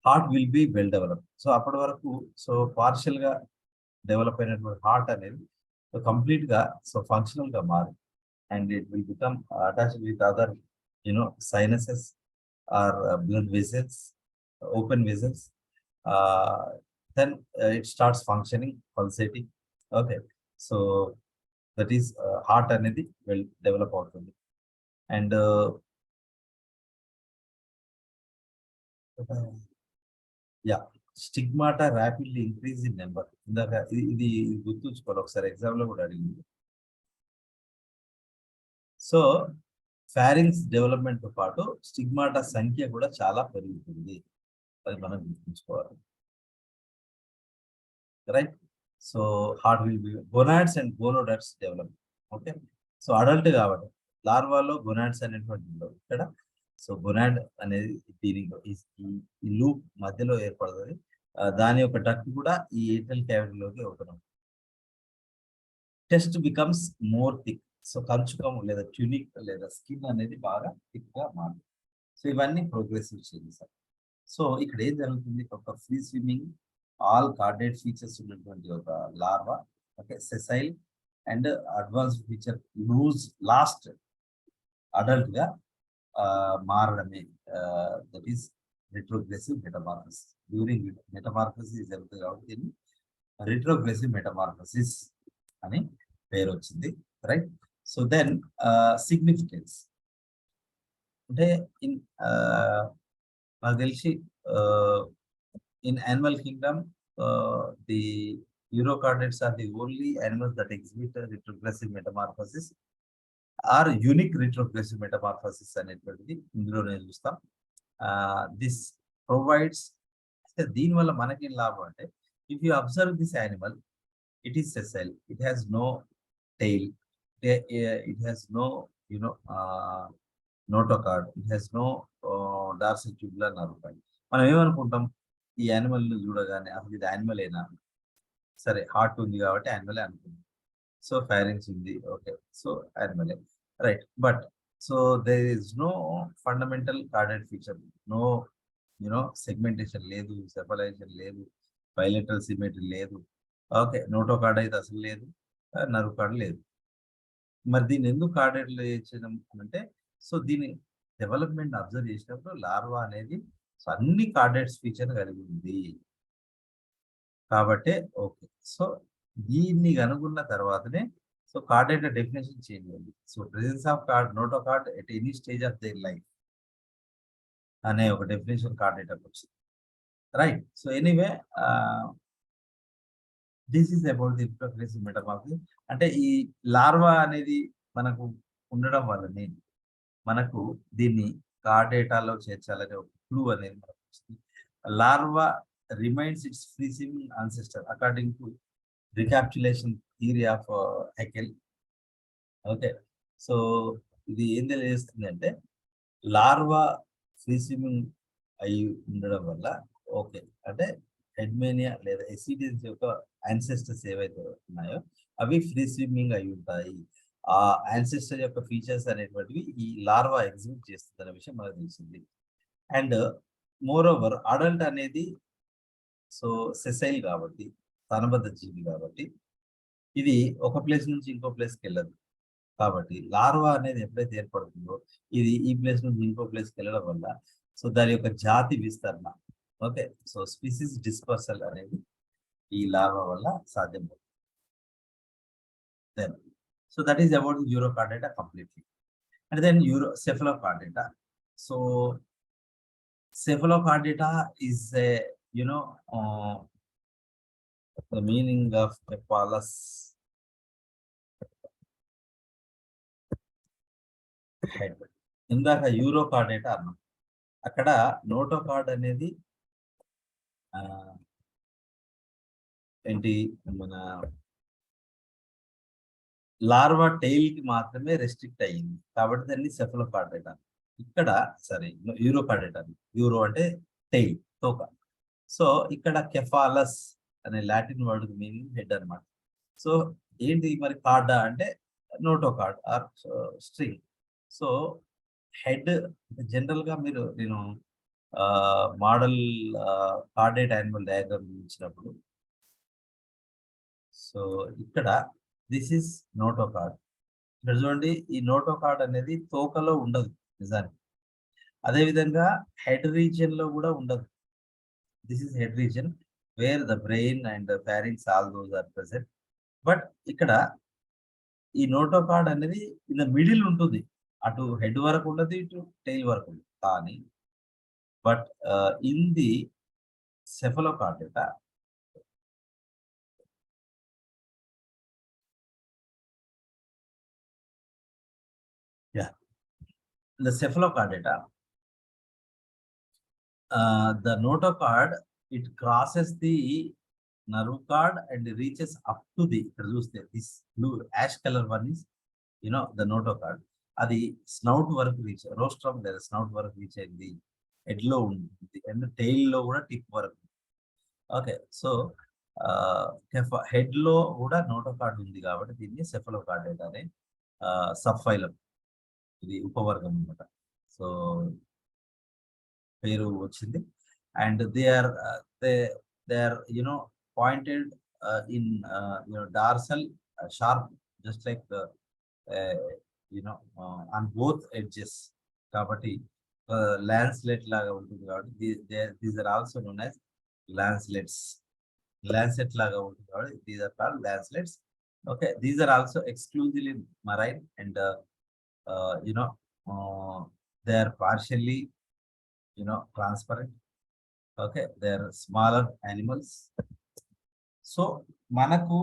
Heart will be well develop. So అప్పటి వరకు so partial గా develop అయినటువంటి heart అనేది so complete గా so functional గా మారి and it will become attached with other sinuses are blood vessels, open vessels. Then it starts functioning, pulsating. Okay, so that is heart అనేది well develop అవుతుంది. And yeah, stigmata rapidly increase in number. ఇందాక ఇది గుర్తుంచుకోవాలి, ఒకసారి exam లో కూడా అడిగింది. So pharynx development తో పాటు స్టిగ్మాటా సంఖ్య కూడా చాలా పెరుగుతుంది, అది మనం గుర్తుంచుకోవాలి. Right, so heart will be gonads and gonoducts develop. Okay, so adult కాబట్టి లార్వాలో గొనాడ్స్ అనేటువంటి ఉండవు ఇక్కడ. సో గొనాడ్ అనేది దీనిలో ఈ లూప్ మధ్యలో ఏర్పడుతుంది. దాని యొక్క డక్ట్ కూడా ఈ ఏటల్ క్యావిటీలోకి open. Test becomes more thick. So కంచుకం లేదా ట్యూనిక్ లేదా స్కిన్ అనేది బాగా థిక్ గా మారుతుంది. సో ఇవన్నీ ప్రోగ్రెసివ్ చేంజెస్. సో ఇక్కడ ఏం జరుగుతుంది, ఒక free swimming all chordate features ఉన్నటువంటి ఒక larva, okay, sessile and advance feature lose lost adult గా మారడమే that is retrogressive metamorphosis. During metamorphosis జరుగుతుంది కాబట్టి దీన్ని రిట్రోగ్రెసివ్ మెటమార్ఫసిస్ అని పేరు వచ్చింది. రైట్, సో దెన్ సిగ్నిఫికెన్స్ అంటే నాకు తెలిసి in animal kingdom the eukaryotes are the only animals that exhibit retrogressive metamorphosis or unique retrogressive metamorphosis అనేటువంటిది ఇందులోనే చూస్తాం. దిస్ ప్రొవైడ్స్, దీనివల్ల మనకి లాభం అంటే if you observe this animal, it is sessile, it has no tail, it has no notochord, it has no dorsal tubular nerve. మనం ఏమనుకుంటాం, ఈ యానిమల్ ని చూడగానే అసలు ఇది యానిమల్ ఏనా, సరే హార్ట్ ఉంది కాబట్టి యానిమలే అనుకుంది. సో ఫైరింగ్స్ ఉంది, ఓకే, సో యానిమలే. right? But so there is no fundamental carded feature, no segmentation లేదు, సెపరేషన్ లేదు, bilateral symmetry లేదు. ఓకే, నోటో కార్డ్ అయితే అసలు లేదు, నర్వ్ కార్డ్ లేదు. మరి దీన్ని ఎందుకు కార్డెడ్ చేయడం అంటే, సో దీని డెవలప్మెంట్ అబ్జర్వ్ చేసినప్పుడు లార్వా అనేది సో అన్ని కార్డెడ్స్ ఫీచర్ కలిగి ఉంది కాబట్టి ఓకే. సో దీన్ని కనుగొన్న తర్వాతనే సో కార్డెడ్ డెఫినేషన్ చేంజ్ అయింది. So presence of cord notochord at any stage of their life అనే ఒక డెఫినేషన్ కార్డెటాకి వచ్చింది, right? So anyway this is about the progressive metamorphism. అంటే ఈ లార్వా అనేది మనకు ఉండడం వల్లనే మనకు దీన్ని కార్డేటాలో చేర్చాలనే ఒక క్లూ అనేది మనకు వచ్చింది. Larva remains it's free swimming ancestor according to recapitulation theory of Haeckel. Okay, so ఇది ఏం తెలియజేస్తుంది అంటే లార్వా ఫ్రీ స్విమ్మింగ్ అయి ఉండడం వల్ల ఓకే అంటే హెడ్మేనియా లేదా ఎసిడియన్స్ యొక్క యాన్సెస్టర్స్ ఏవైతే ఉన్నాయో అవి ఫ్రీ స్విమ్మింగ్ అయి ఉంటాయి. ఆ యాన్సెస్టర్ యొక్క ఫీచర్స్ అనేటువంటివి ఈ లార్వా ఎగ్జిబిట్ చేస్తుంది అనే విషయం మనకు తెలిసింది. అండ్ మోర్ ఓవర్ అడల్ట్ అనేది సో సెసైల్ కాబట్టి, స్థానబద్ధ జీవి కాబట్టి ఇది ఒక ప్లేస్ నుంచి ఇంకో ప్లేస్కి వెళ్ళదు. కాబట్టి లార్వా అనేది ఎప్పుడైతే ఏర్పడుతుందో ఇది ఈ ప్లేస్ నుంచి ఇంకో ప్లేస్కి వెళ్ళడం వల్ల సో దాని యొక్క జాతి విస్తరణ, ఓకే, సో స్పీసీస్ డిస్పర్సల్ అనేది ఈ లార్వా వల్ల సాధ్యమవుతుంది. Then so that is about Urochordata completely. And then cephalocardata. So cephalocardata is a the meaning of cephalus head. ఇందాక యూరోకార్డేటా అన్నాం, అక్కడ నోటోకార్డ్ అనేది ఏంటి మన లార్వా టైల్ కి మాత్రమే రెస్ట్రిక్ట్ అయ్యింది కాబట్టి దాన్ని సెఫలోకార్డేటా. ఇక్కడ సరే యూరోకార్డేటా, యూరో అంటే టైల్, తోక. సో ఇక్కడ కెఫాలస్ అనే లాటిన్ వర్డ్ మీనింగ్ హెడ్ అనమాట. సో ఏంటి మరి కార్డా అంటే notochord or string. So head general గా నేను మోడల్ కార్డేట్ యానిమల్ డయాగ్రామ్ ఇచ్చినప్పుడు సో ఇక్కడ దిస్ ఈస్ నోటోకార్డ్. ఇక్కడ చూడండి, ఈ నోటోకార్డ్ అనేది తోకలో ఉండదు నిజానికి. అదేవిధంగా హెడ్ రీజియన్ లో కూడా ఉండదు. This is head region where the brain and pharynx all those are present. But ఇక్కడ ఈ నోటోకార్డ్ అనేది ఇన్ ద మిడిల్ ఉంటుంది, అటు హెడ్ వరకు ఉండదు, ఇటు టైల్ వరకు ఉండదు. కానీ but in the Cephalochordata the cephalocardata, the notocard, it crosses the nerve cord and reaches up to the this blue ash color one is the notocard. అది snout వరకు రీచ్, రోస్ట్రమ్ లేదా స్నౌట్ వరకు రీచ్ అయింది, head లో ఉంటుంది and tile లో కూడా tip వరకు. ఓకే, సో హెడ్ లో కూడా నోటోకార్డ్ ఉంది కాబట్టి దీన్ని సెఫలోకార్డేటా అనే సబ్ఫైలం, ఇది ఉపవర్గం అనమాట. సో పేరు వచ్చింది. And they are pointed in dorsal sharp just like on both edges. కాబట్టి ల్యాన్స్లెట్ లాగా ఉంటుంది కాబట్టి these are also known as lancelets. Lancet లాగా ఉంటుంది కాబట్టి these are called lancelets. Okay, these are also exclusively marine and they are partially transparent. Okay, they are smaller animals. So manaku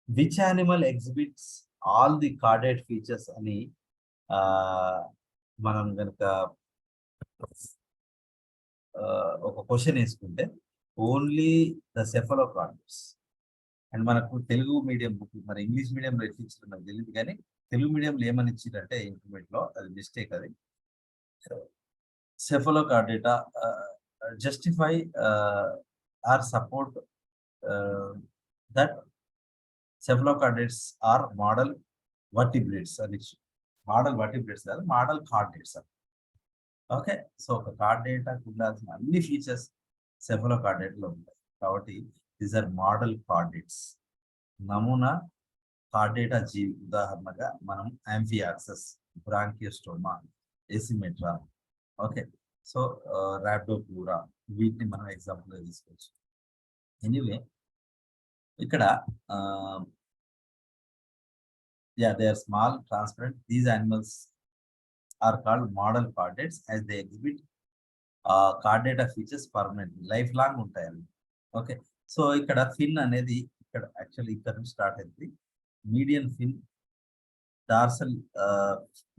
which animal exhibits all the carded features ani మనం గనక ఒక question వేసుకుంటే only the సెఫలోకార్డ్స్. And మనకు Telugu medium book, మరి English మీడియంలో ఎట్లా ఇచ్చారో నాకు తెలియదు, కానీ తెలుగు మీడియంలో ఏమని ఇచ్చిందంటే ఇంటర్మీడియట్ లో అది మిస్టేక్. అది cephalocardata justify or support that cephalocardates are model vertebrates అని. మోడల్ వర్టిబ్రేట్స్ కాదు, మోడల్ కార్డేట్స్. ఓకే, సో ఒక కార్డేటాకు ఉండాల్సిన అన్ని ఫీచర్స్ సెఫలో కార్డేట్లో ఉంటాయి. కాబట్టి దీస్ ఆర్ మోడల్ కార్డేట్స్. నమూనా కార్డేటా జీవి ఉదాహరణగా మనం యాంఫియాక్సస్, బ్రాంకియోస్టోమా, ఎసిమెట్రా, ఓకే, సో ర్యాప్డోప్లూరా, వీటిని మనం ఎగ్జాంపుల్గా తీసుకోవచ్చు. ఎనీవే ఇక్కడ they are small, transparent. These animals are called model chordates as they exhibit chordata features permanently, life long ఉంటాయి అవి. ఓకే, సో ఇక్కడ ఫిన్ అనేది ఇక్కడ యాక్చువల్లీ ఇక్కడ నుంచి స్టార్ట్ అయింది. Median fin, dorsal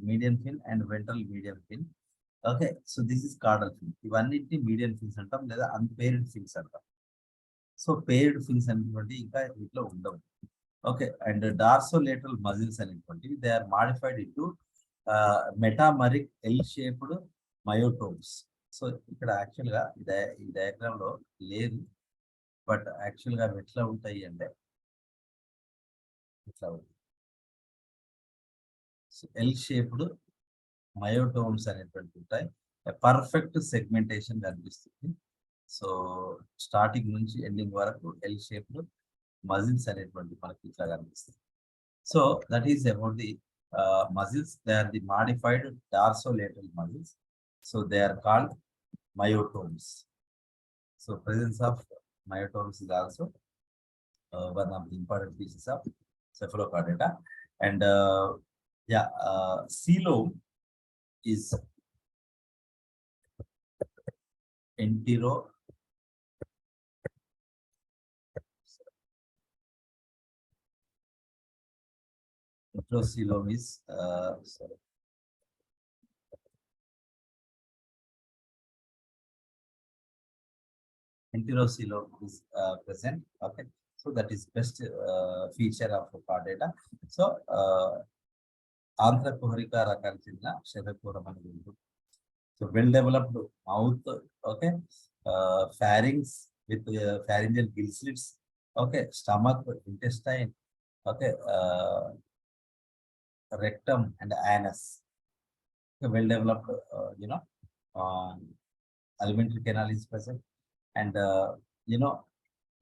median fin and ventral medium fin. Okay, so this is caudal fin. ఇవన్నిటిని median fins అంటాం లేదా అన్పేర్డ్ ఫిన్స్ అంటాం. సో పేర్డ్ ఫిన్స్ అనేటువంటి ఇంకా వీటిలో ఉండవు. ఓకే, అండ్ డార్సోలేటరల్ మజిల్స్ అనేటువంటివి they are modified into metameric L shaped myotomes. So ఇక్కడ యాక్చువల్గా ఈ డయాగ్రామ్ లో లేదు, బట్ యాక్చువల్గా అవి ఎట్లా ఉంటాయి అంటే ఇట్లా ఉంటాయి. ఎల్ షేప్డ్ మయోటోమ్స్ అనేటువంటి ఉంటాయి. పర్ఫెక్ట్ సెగ్మెంటేషన్ కనిపిస్తుంది. సో స్టార్టింగ్ నుంచి ఎండింగ్ వరకు ఎల్ షేప్డ్ మజిల్స్ అనేటువంటి మనకి ఇట్లా కనిపిస్తుంది. So that is about the muscles. They are the modified dorsolateral muscles. So they are called myotomes. So presence of myotomes is also one of the important pieces of cephalochordata. And coelom is enterocoelom is sorry. Enterocoelom is present. Okay, so that is best feature of chordata. So ఆంధ్రకుహరిక రకానికి చెందిన శతకూరం అనేది ఉంటుంది. So well developed mouth, okay, pharynx with pharyngeal gill slits, okay, stomach, intestine, okay, rectum and anus. Okay, well developed, alimentary canal is present, and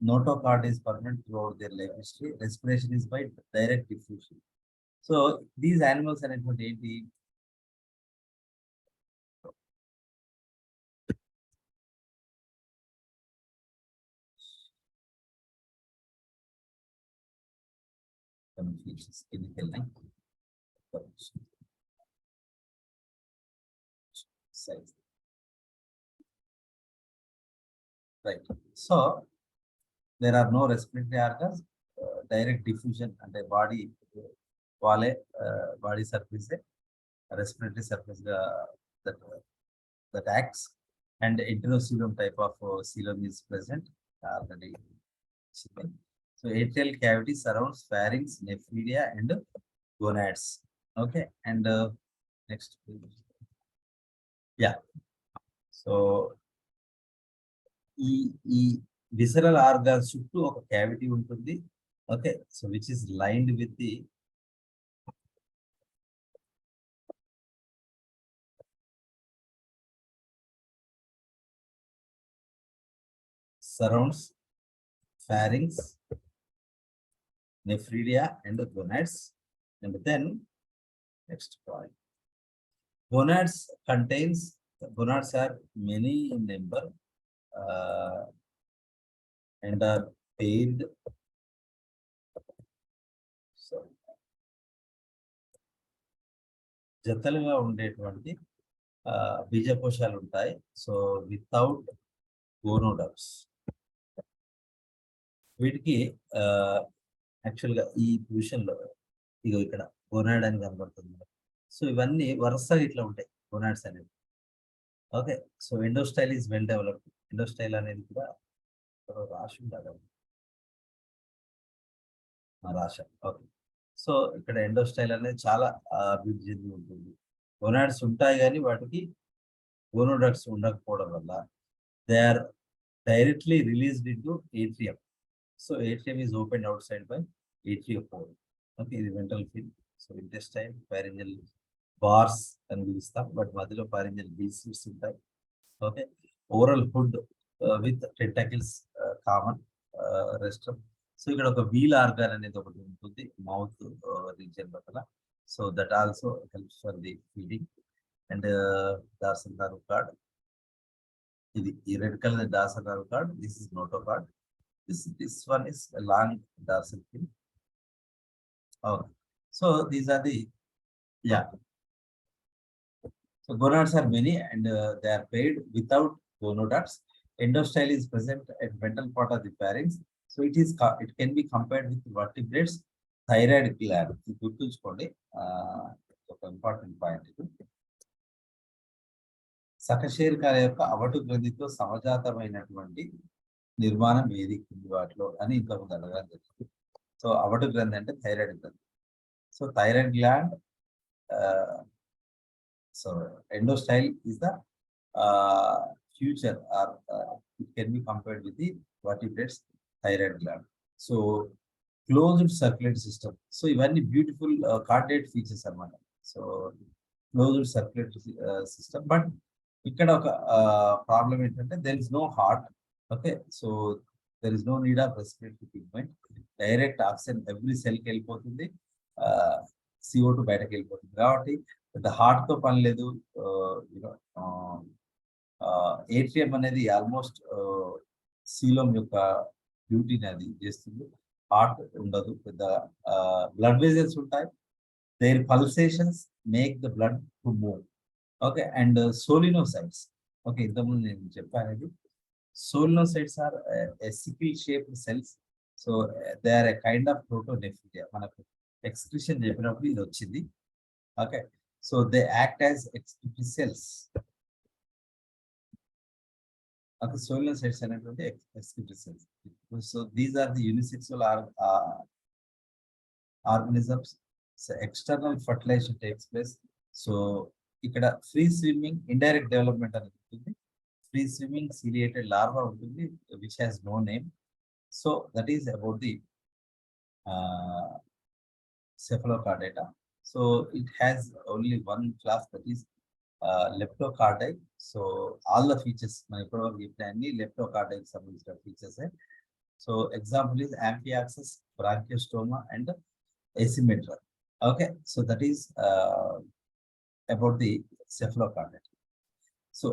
notochord is permanent throughout their life history. Respiration is by direct diffusion. So these animals are ఏంటి features కిందికి వెళ్ళినాయి. Size. Right. So there are no respiratory organs, direct diffusion and a body wale body surface, respiratory surface that that acts, and enterocoelom type of coelom is present already. So atrial cavity surrounds pharynx, nephridia and gonads. Okay, and next page. Yeah, so ఈ visceral organs చుట్టూ ఒక cavity ఉంటుంది. Okay, so which is lined with the surrounds pharynx, nephridia and the gonads. And then next point, gonads are many in number and are paired. So జతలుగా ఉండేటువంటి బీజకోశాలు ఉంటాయి. So without gonoducts. వీటికి యాక్చువల్గా ఈ పొజిషన్లో ఇగో ఇక్కడ గోనాడ్ అని కనబడుతుంది. సో ఇవన్నీ వరుసగా ఇట్లా ఉంటాయి గోనాడ్స్ అనేవి. Okay, so endostyle is well developed. Endostyle అనేది కూడా రాసి ఉండాలి, రాశ. ఓకే, సో ఇక్కడ ఎండోస్టైల్ అనేది చాలా అభివృద్ధి చెంది ఉంటుంది. గోనాడ్స్ ఉంటాయి కానీ వాటికి గోనోడక్స్ ఉండకపోవడం వల్ల they are directly released into atrium. So atrium is opened outside by atriopore. Okay, the ventral fin. So intestine, pharyngeal bars అని పిలుస్తాం, బట్ మధ్యలో పైరింజల్ బీసీడ్స్ ఉంటాయి. Okay, oral hood with tentacles common rostrum. So ఇక్కడ ఒక wheel organ అనేది ఒకటి ఉంటుంది మౌత్ రీజియన్ లోపల. So that also helps for the feeding. And dorsal nerve cord, ఇది ఈ red colour dorsal nerve cord, this is notochord, this one is long dorsal fin. Okay, so these are the, yeah. So gonads are many and they are paired without gonads. Endostyle is present at ventral part of the pharynx. So it can be compared with vertebrates, thyroid gland. గుర్తుంచుకోండి, ఒక important point ఇది. సకశేరుకాల యొక్క అవటు గ్రంథితో సమజాతమైనటువంటి నిర్మాణం ఏది కింది వాటిలో అని ఇంతకుముందు అడగడం జరిగింది. సో అవటు గ్రంథి అంటే థైరాయిడ్ గ్రంథి. So thyroid gland, so endostyle is the future, or it can be compared with the vertebrates, thyroid gland. So closed circulatory system. So ఇవన్నీ బ్యూటిఫుల్ కార్డియేట్ ఫీచర్స్ అన్నమాట. So closed circulatory system. But ఇక్కడ ఒక problem ఏంటంటే there is no heart. Okay, so there is no need of respiratory treatment. Direct oxygen every సెల్కి వెళ్ళిపోతుంది, CO2 బయటకు వెళ్ళిపోతుంది. కాబట్టి పెద్ద హార్ట్ తో పని లేదు. ఏట్రియం అనేది ఆల్మోస్ట్ సీలోమ్ యొక్క డ్యూటీని అది చేస్తుంది. హార్ట్ ఉండదు పెద్ద. బ్లడ్ వెజల్స్ ఉంటాయి, there pulsations make the blood to move. Okay, and solenocytes. Okay, ఇంతకుముందు నేను చెప్పాను ఇది. Solenocytes are sickle shaped cells. So they are a kind of protonephria. మనకు ఎక్స్క్రిషన్ చెప్పినప్పుడు ఇది వచ్చింది. Okay, so they act as excretory cells. Okay, soilnocytes అనేటువంటి excretory cells. So these are the unisexual organisms. So external fertilization takes place. So ఇక్కడ free swimming indirect development అనేది ఉంటుంది. Free swimming ciliated larva ఉంటుంది which has no name. So that is about the cephalochordata. So it has only one class, that is leptocardi. So all the features మన ఇప్పటివరకు చెప్పిన అన్ని leptocardiకి సంబంధించిన features. So example is amphioxus, branchiostoma and asymmetry. Okay, so that is about the cephalocordata. So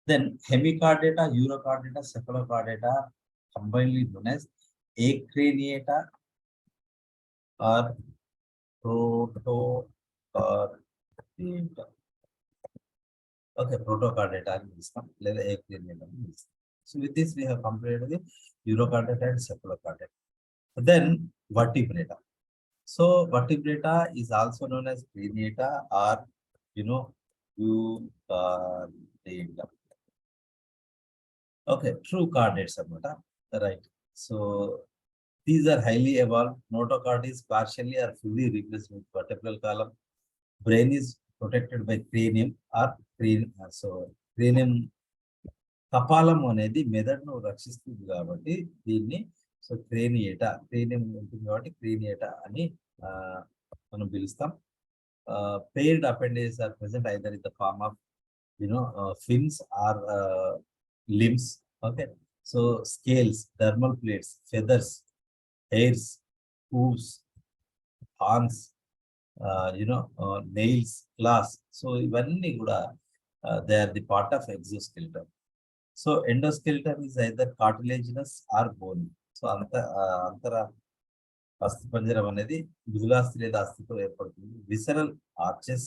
then hemichordata, urochordata, cephalochordata combinedly known as acraniata or protochordata. Okay, protochordata అని పిలుస్తాం లేదా acraniata అని పిలుస్తాం. So with this we have completed the urochordata and cephalochordata. Then vertebrata. So vertebrata is also known as craniata or euchordata. Okay, true chordates అన్నమాట, right? So these are highly evolved. Notochord is partially or fully replaced with vertebral column. Brain is protected by cranium or cranium. కపాలం అనేది మెదడును రక్షిస్తుంది కాబట్టి దీన్ని so Craniata, cranium ఉంటుంది కాబట్టి Craniata అని మనం పిలుస్తాం. Paired appendages are present either in the form of fins or limbs. Okay, so scales, dermal plates, feathers, hairs, hooves, horns, nails, claws. So ఇవన్నీ కూడా they are the part of exoskeleton. So endoskeleton is either cartilaginous or bony. So అంతర అస్థిపంజరం అనేది మృదులాస్థి లేదా అస్థితో ఏర్పడుతుంది. Visceral arches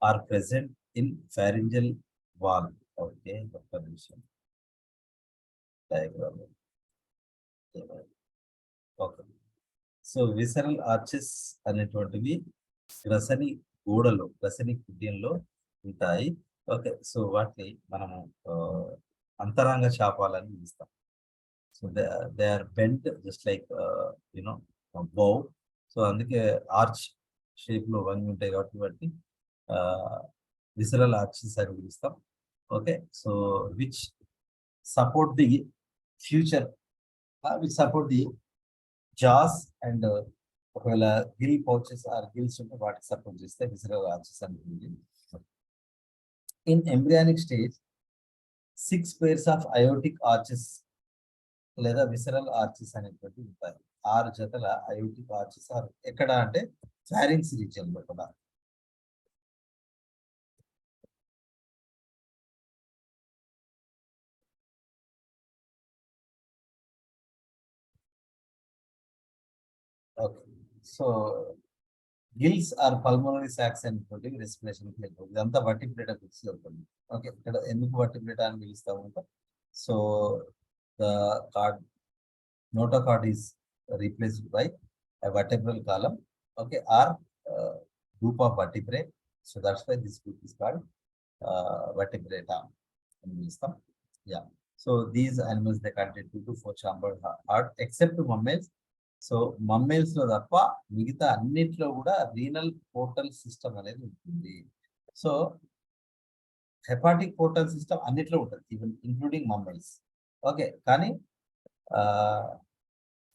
are present in pharyngeal wall. Okay, ఒక్క నిమిషం diagram. Okay, so visceral arches అనేటువంటివి గ్రసని గోడలో, గ్రసని కుడ్యంలో ఉంటాయి. ఓకే, సో వాటిని మనము అంతరంగ చాపాలని పిలుస్తాం. So they are bent just like bow. So అందుకే ఆర్చ్ షేప్ లో వంగి ఉంటాయి కాబట్టి వాటిని విసరల్ ఆర్చెస్ అని పిలుస్తాం. Okay, so which support the future, which support the jaws and ఒకవేళ గిల్ పౌచెస్ ఆర్ గిల్స్ ఉంటే వాటికి సపోర్ట్ చేస్తే విసరల్ ఆర్చెస్ అనేది. In embryonic stage 6 pairs of aortic arches లేదా విసరల్ ఆర్చెస్ అనేటువంటి ఉంటాయి. 6 జతల అయోటిక్ ఆర్చెస్ ఎక్కడ అంటే ఫారింగ్స్ రీజియన్ లో కూడా. Okay, so gills or pulmonary sacs అనేటువంటి రెస్పిరేషన్ వెళ్తుంది. ఇదంతా వర్టిబ్రేటా గురించి అవుతుంది. ఓకే, ఇక్కడ ఎందుకు వర్టిబ్రేటా అని పిలుస్తాము? So the card notochord is replaced by a vertebral column, okay, or group of vertebrae. So that's why this group is called vertebrata in wisdom. Yeah. So these animals, they contain 2 to 4 chambered heart except mammals. So mammals లో తప్ప మిగతా అన్నిట్లో కూడా renal portal system అనేది ఉంటుంది. So hepatic portal system అన్నిట్లో ఉంటుంది, even including mammals. Okay, కానీ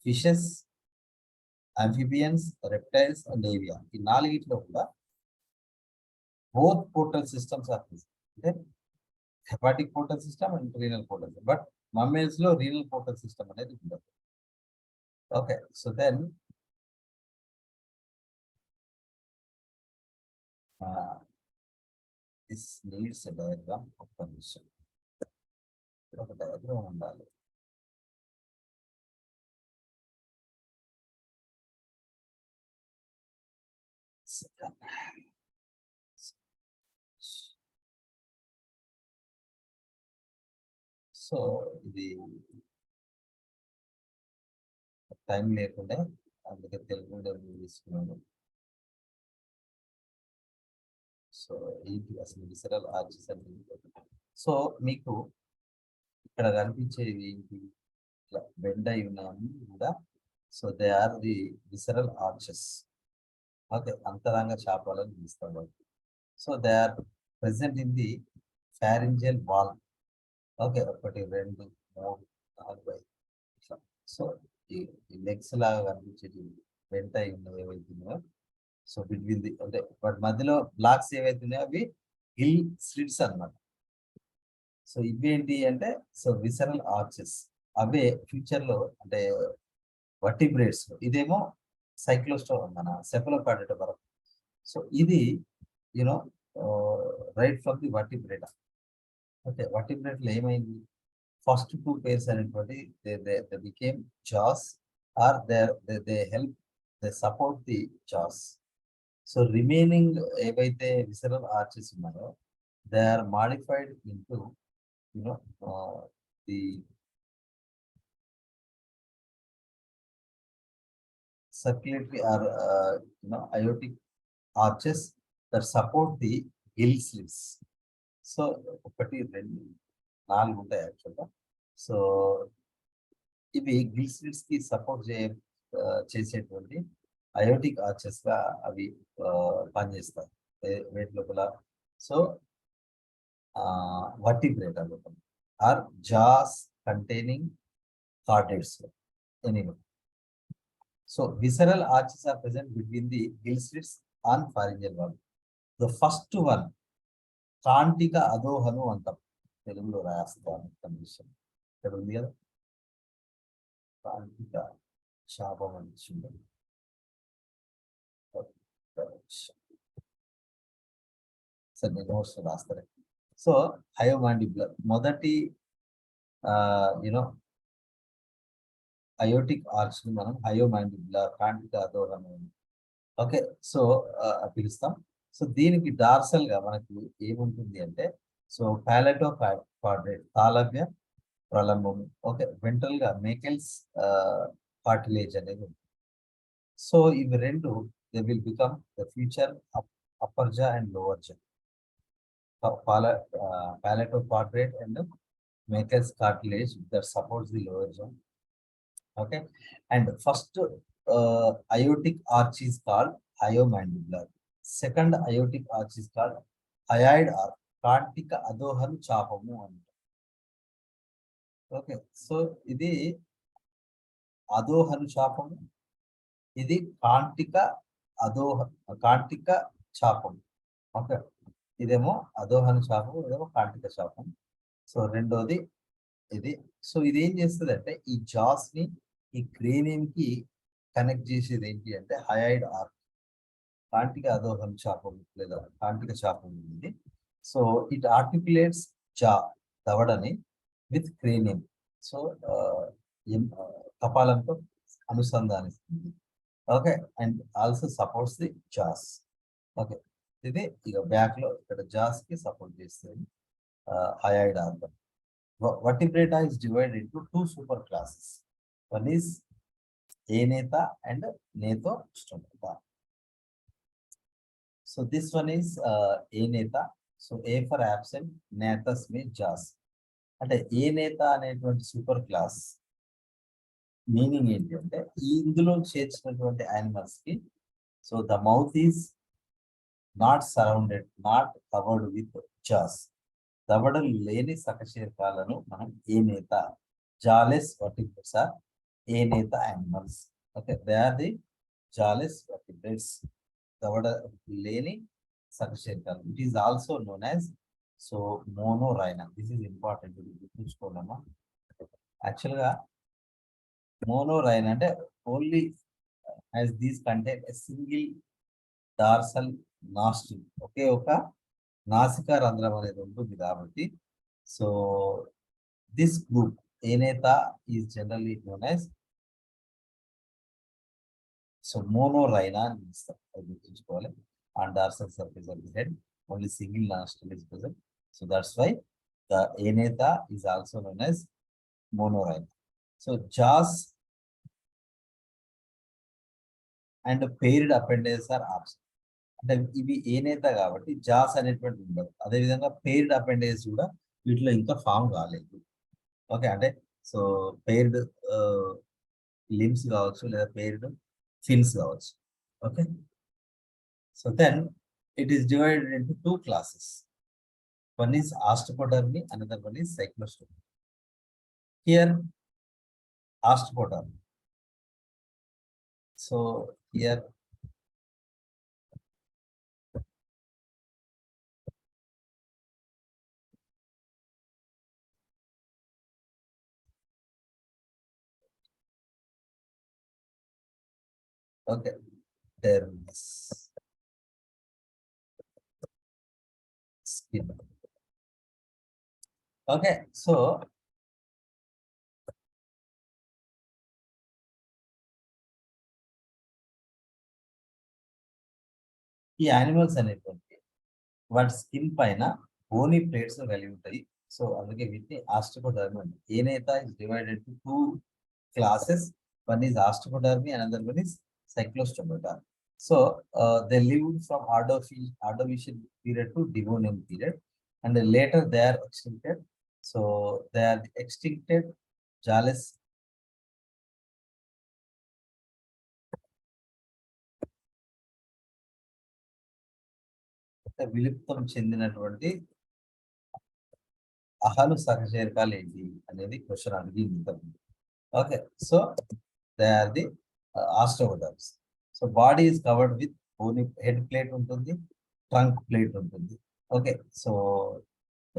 fishes, amphibians, reptiles and avia, ఈ నాలుగిట్లో కూడా బోత్ పోర్టల్ సిస్టమ్స్ ఆర్ అంటే hepatic portal system and renal portal. But mammals లో రీనల్ పోర్టల్ సిస్టమ్ అనేది ఉండదు. Okay, so then this needs a diagram of condition. ఒక diagram ఉండాలి. సో ఇది టైం లేకుండా అందుకే తెలుగు తీసుకున్నాను. సో ఏంటి అసలు విసరల్ ఆర్చెస్ అంటే? సో మీకు ఇక్కడ కనిపించేవి ఏంటి, ఇట్లా బెండ్ అయి ఉన్నాయని కూడా, so they are the visceral arches. Okay, అంతరంగ చాపాలని పిలుస్తాం. So they are present in the pharyngeal wall. Okay, 1, 2, 3, 4, 5. So ఈ లెగ్స్ లాగా కనిపించేది బెండ్ అయి ఉన్నవి ఏవైతున్నాయో, సో బిట్వీన్ ది అంటే వాటి మధ్యలో బ్లాక్స్ ఏవైతున్నాయో అవి గిల్ స్లిట్స్ అన్నమాట. సో ఇవేంటి అంటే, సో విసరల్ ఆర్చెస్. అవే ఫ్యూచర్ లో అంటే వర్టిబ్రేట్స్, ఇదేమో సైక్లోస్టో మన సెఫలోకార్డేటా వరకు. సో ఇది you know right from the Vertebrata. Okay, vertebrate లో ఏమైంది, ఫస్ట్ 2 pairs అనేటువంటి they became jaws, or they help, they support the jaws. So remaining ఏవైతే విసరల్ ఆర్చెస్ ఉన్నాయో they are modified into you know the circulatory or aortic arches that support the gill slits. So 1, 2, 4 ఉంటాయి యాక్చువల్గా. So ఇవి gill slits కి support చేసేటువంటి aortic arches గా అవి పనిచేస్తాయి వేటి లోపల. సో వర్టిబ్రేటా లోపల or jaws containing chordates anyway. So visceral arches are present between the gill slits and pharyngeal wall. The first one, కాంటిక అధోహను అంటాం, తెలుగులో రాస్తాను కండిషన్. ఇక్కడ ఉంది కదా, కాంటిక శాపం అని ఇచ్చింది. సరే నేను నోట్స్ రాస్తాను. సో హయోమాండిబులర్ మొదటి యూనో అయోటిక్ ఆర్చ్ ని మనం హయోమాండిబులర్ కాంటిక అధోహను, ఓకే, సో పిలుస్తాం. సో దీనికి డార్సల్ గా మనకి ఏముంటుంది అంటే, సో ప్యాలెటో కార్డేట్ తాళవ్య ప్రలంబం, ఓకే, వెంట్రల్ గా మేకెల్స్ కార్టిలేజ్ అనేది ఉంటుంది. సో ఇవి రెండు they will become the future upper jaw and lower jaw. Palatoquadrate and Meckel's cartilage that supports the lower jaw. Okay, and first aortic arch is called hyomandibular. Second aortic arch is called hyoid arch, కాంటిక అధోహను చాపము అంట. Okay, so ఇది అధోహను చాపము, ఇది కాంటిక అదోహ కాంటిక చాపం. Okay, ఇదేమో అదోహన శాపం, ఇదేమో కాంటిక శాపం. So రెండోది ఇది. So ఇది ఏం చేస్తుంది అంటే ఈ జాస్ ని ఈ క్రేనియం కి కనెక్ట్ చేసేది ఏంటి అంటే హయాయిడ్ ఆర్క్, కాంటిక అదోహన శాపం లేదా కాంటిక శాపం ఉంది. సో ఇట్ ఆర్టికులేట్స్ జా దవడని విత్ క్రేనియం. సో కపాలంతో అనుసంధానిస్తుంది. Okay, and also supports the jaws. Okay, ఇది ఇక బ్యాక్ లో ఇక్కడ జాస్ కి సపోర్ట్ చేస్తుంది hyoid organ. Vertebrata is divided into two super classes. One is Aneta and Neto-stomata. So this one is Aneta. So A for absent, Natus means jaws. అంటే Aneta అనేటువంటి super class meaning ఏంటి అంటే ఇందులో చేర్చినటువంటి animals కి so the mouth is not surrounded, not covered with jaws. దవడలు లేని సకశీర్కాలను మనం Agnatha jawless vertebrates or Agnatha animals. Okay, they are the jawless vertebrates, దవడ లేని సకశీర్కాలు. It is also known as so Monorhina. This is important, గుర్తుంచుకోవాలమ్మా. యాక్చువల్గా Monorhina అంటే only as these contain a single dorsal nostril, ఒకే ఒక నాసికా రంధ్రం అనేది ఉంటుంది కాబట్టి so this group Agnatha is generally known as so Monorhina అని పిలుస్తాం. అది గుర్తుంచుకోవాలి. On dorsal surface of the head only single nostril is present. So that's why the Agnatha is also known as Monorhina. So jaws and paired appendages are absent. అంటే ఇవి ఏనేత కాబట్టి Jos అనేటువంటి ఉండదు. అదేవిధంగా పెయిర్డ్ అపెండేజెస్ కూడా వీటిలో ఇంకా form కాలేదు. ఓకే, అంటే సో పెయిర్డ్ లిమ్స్ కావచ్చు లేదా పెయిర్డ్ ఫిన్స్ కావచ్చు. Okay, so then it is divided into two classes. One is Ostracodermi, another one is Cyclostomi. Here Ostracodermi. So here okay, dermis, skin. Okay, so ఈ animals అనేటువంటి వాటి skin పైన Boney plates కలిగి ఉంటాయి. So అందుకే వీటిని Ostracodermi అంటారు. Agnatha is divided to two classes. One is Ostracodermi, another one is Cyclostomata. So they live from Ordovician period to Devonian period and later they are extincted. So they are extincted jawless విలుప్తం చెందినటువంటి అహాలు సహచరికాలు ఏంటి అనేది question అడిగింది. Okay, so they are the ostracoderms. So body is covered with bony, head plate ఉంటుంది, trunk plate ఉంటుంది. Okay, so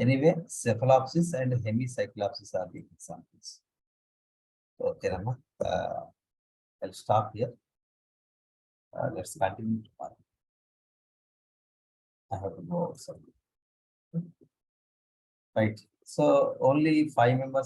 anyway Cephalaspis and Hemicyclaspis are the examples. ఓకేనమ్మా, I'll stop here. Let's continue tomorrow. I have to go outside. Right. So only 5 members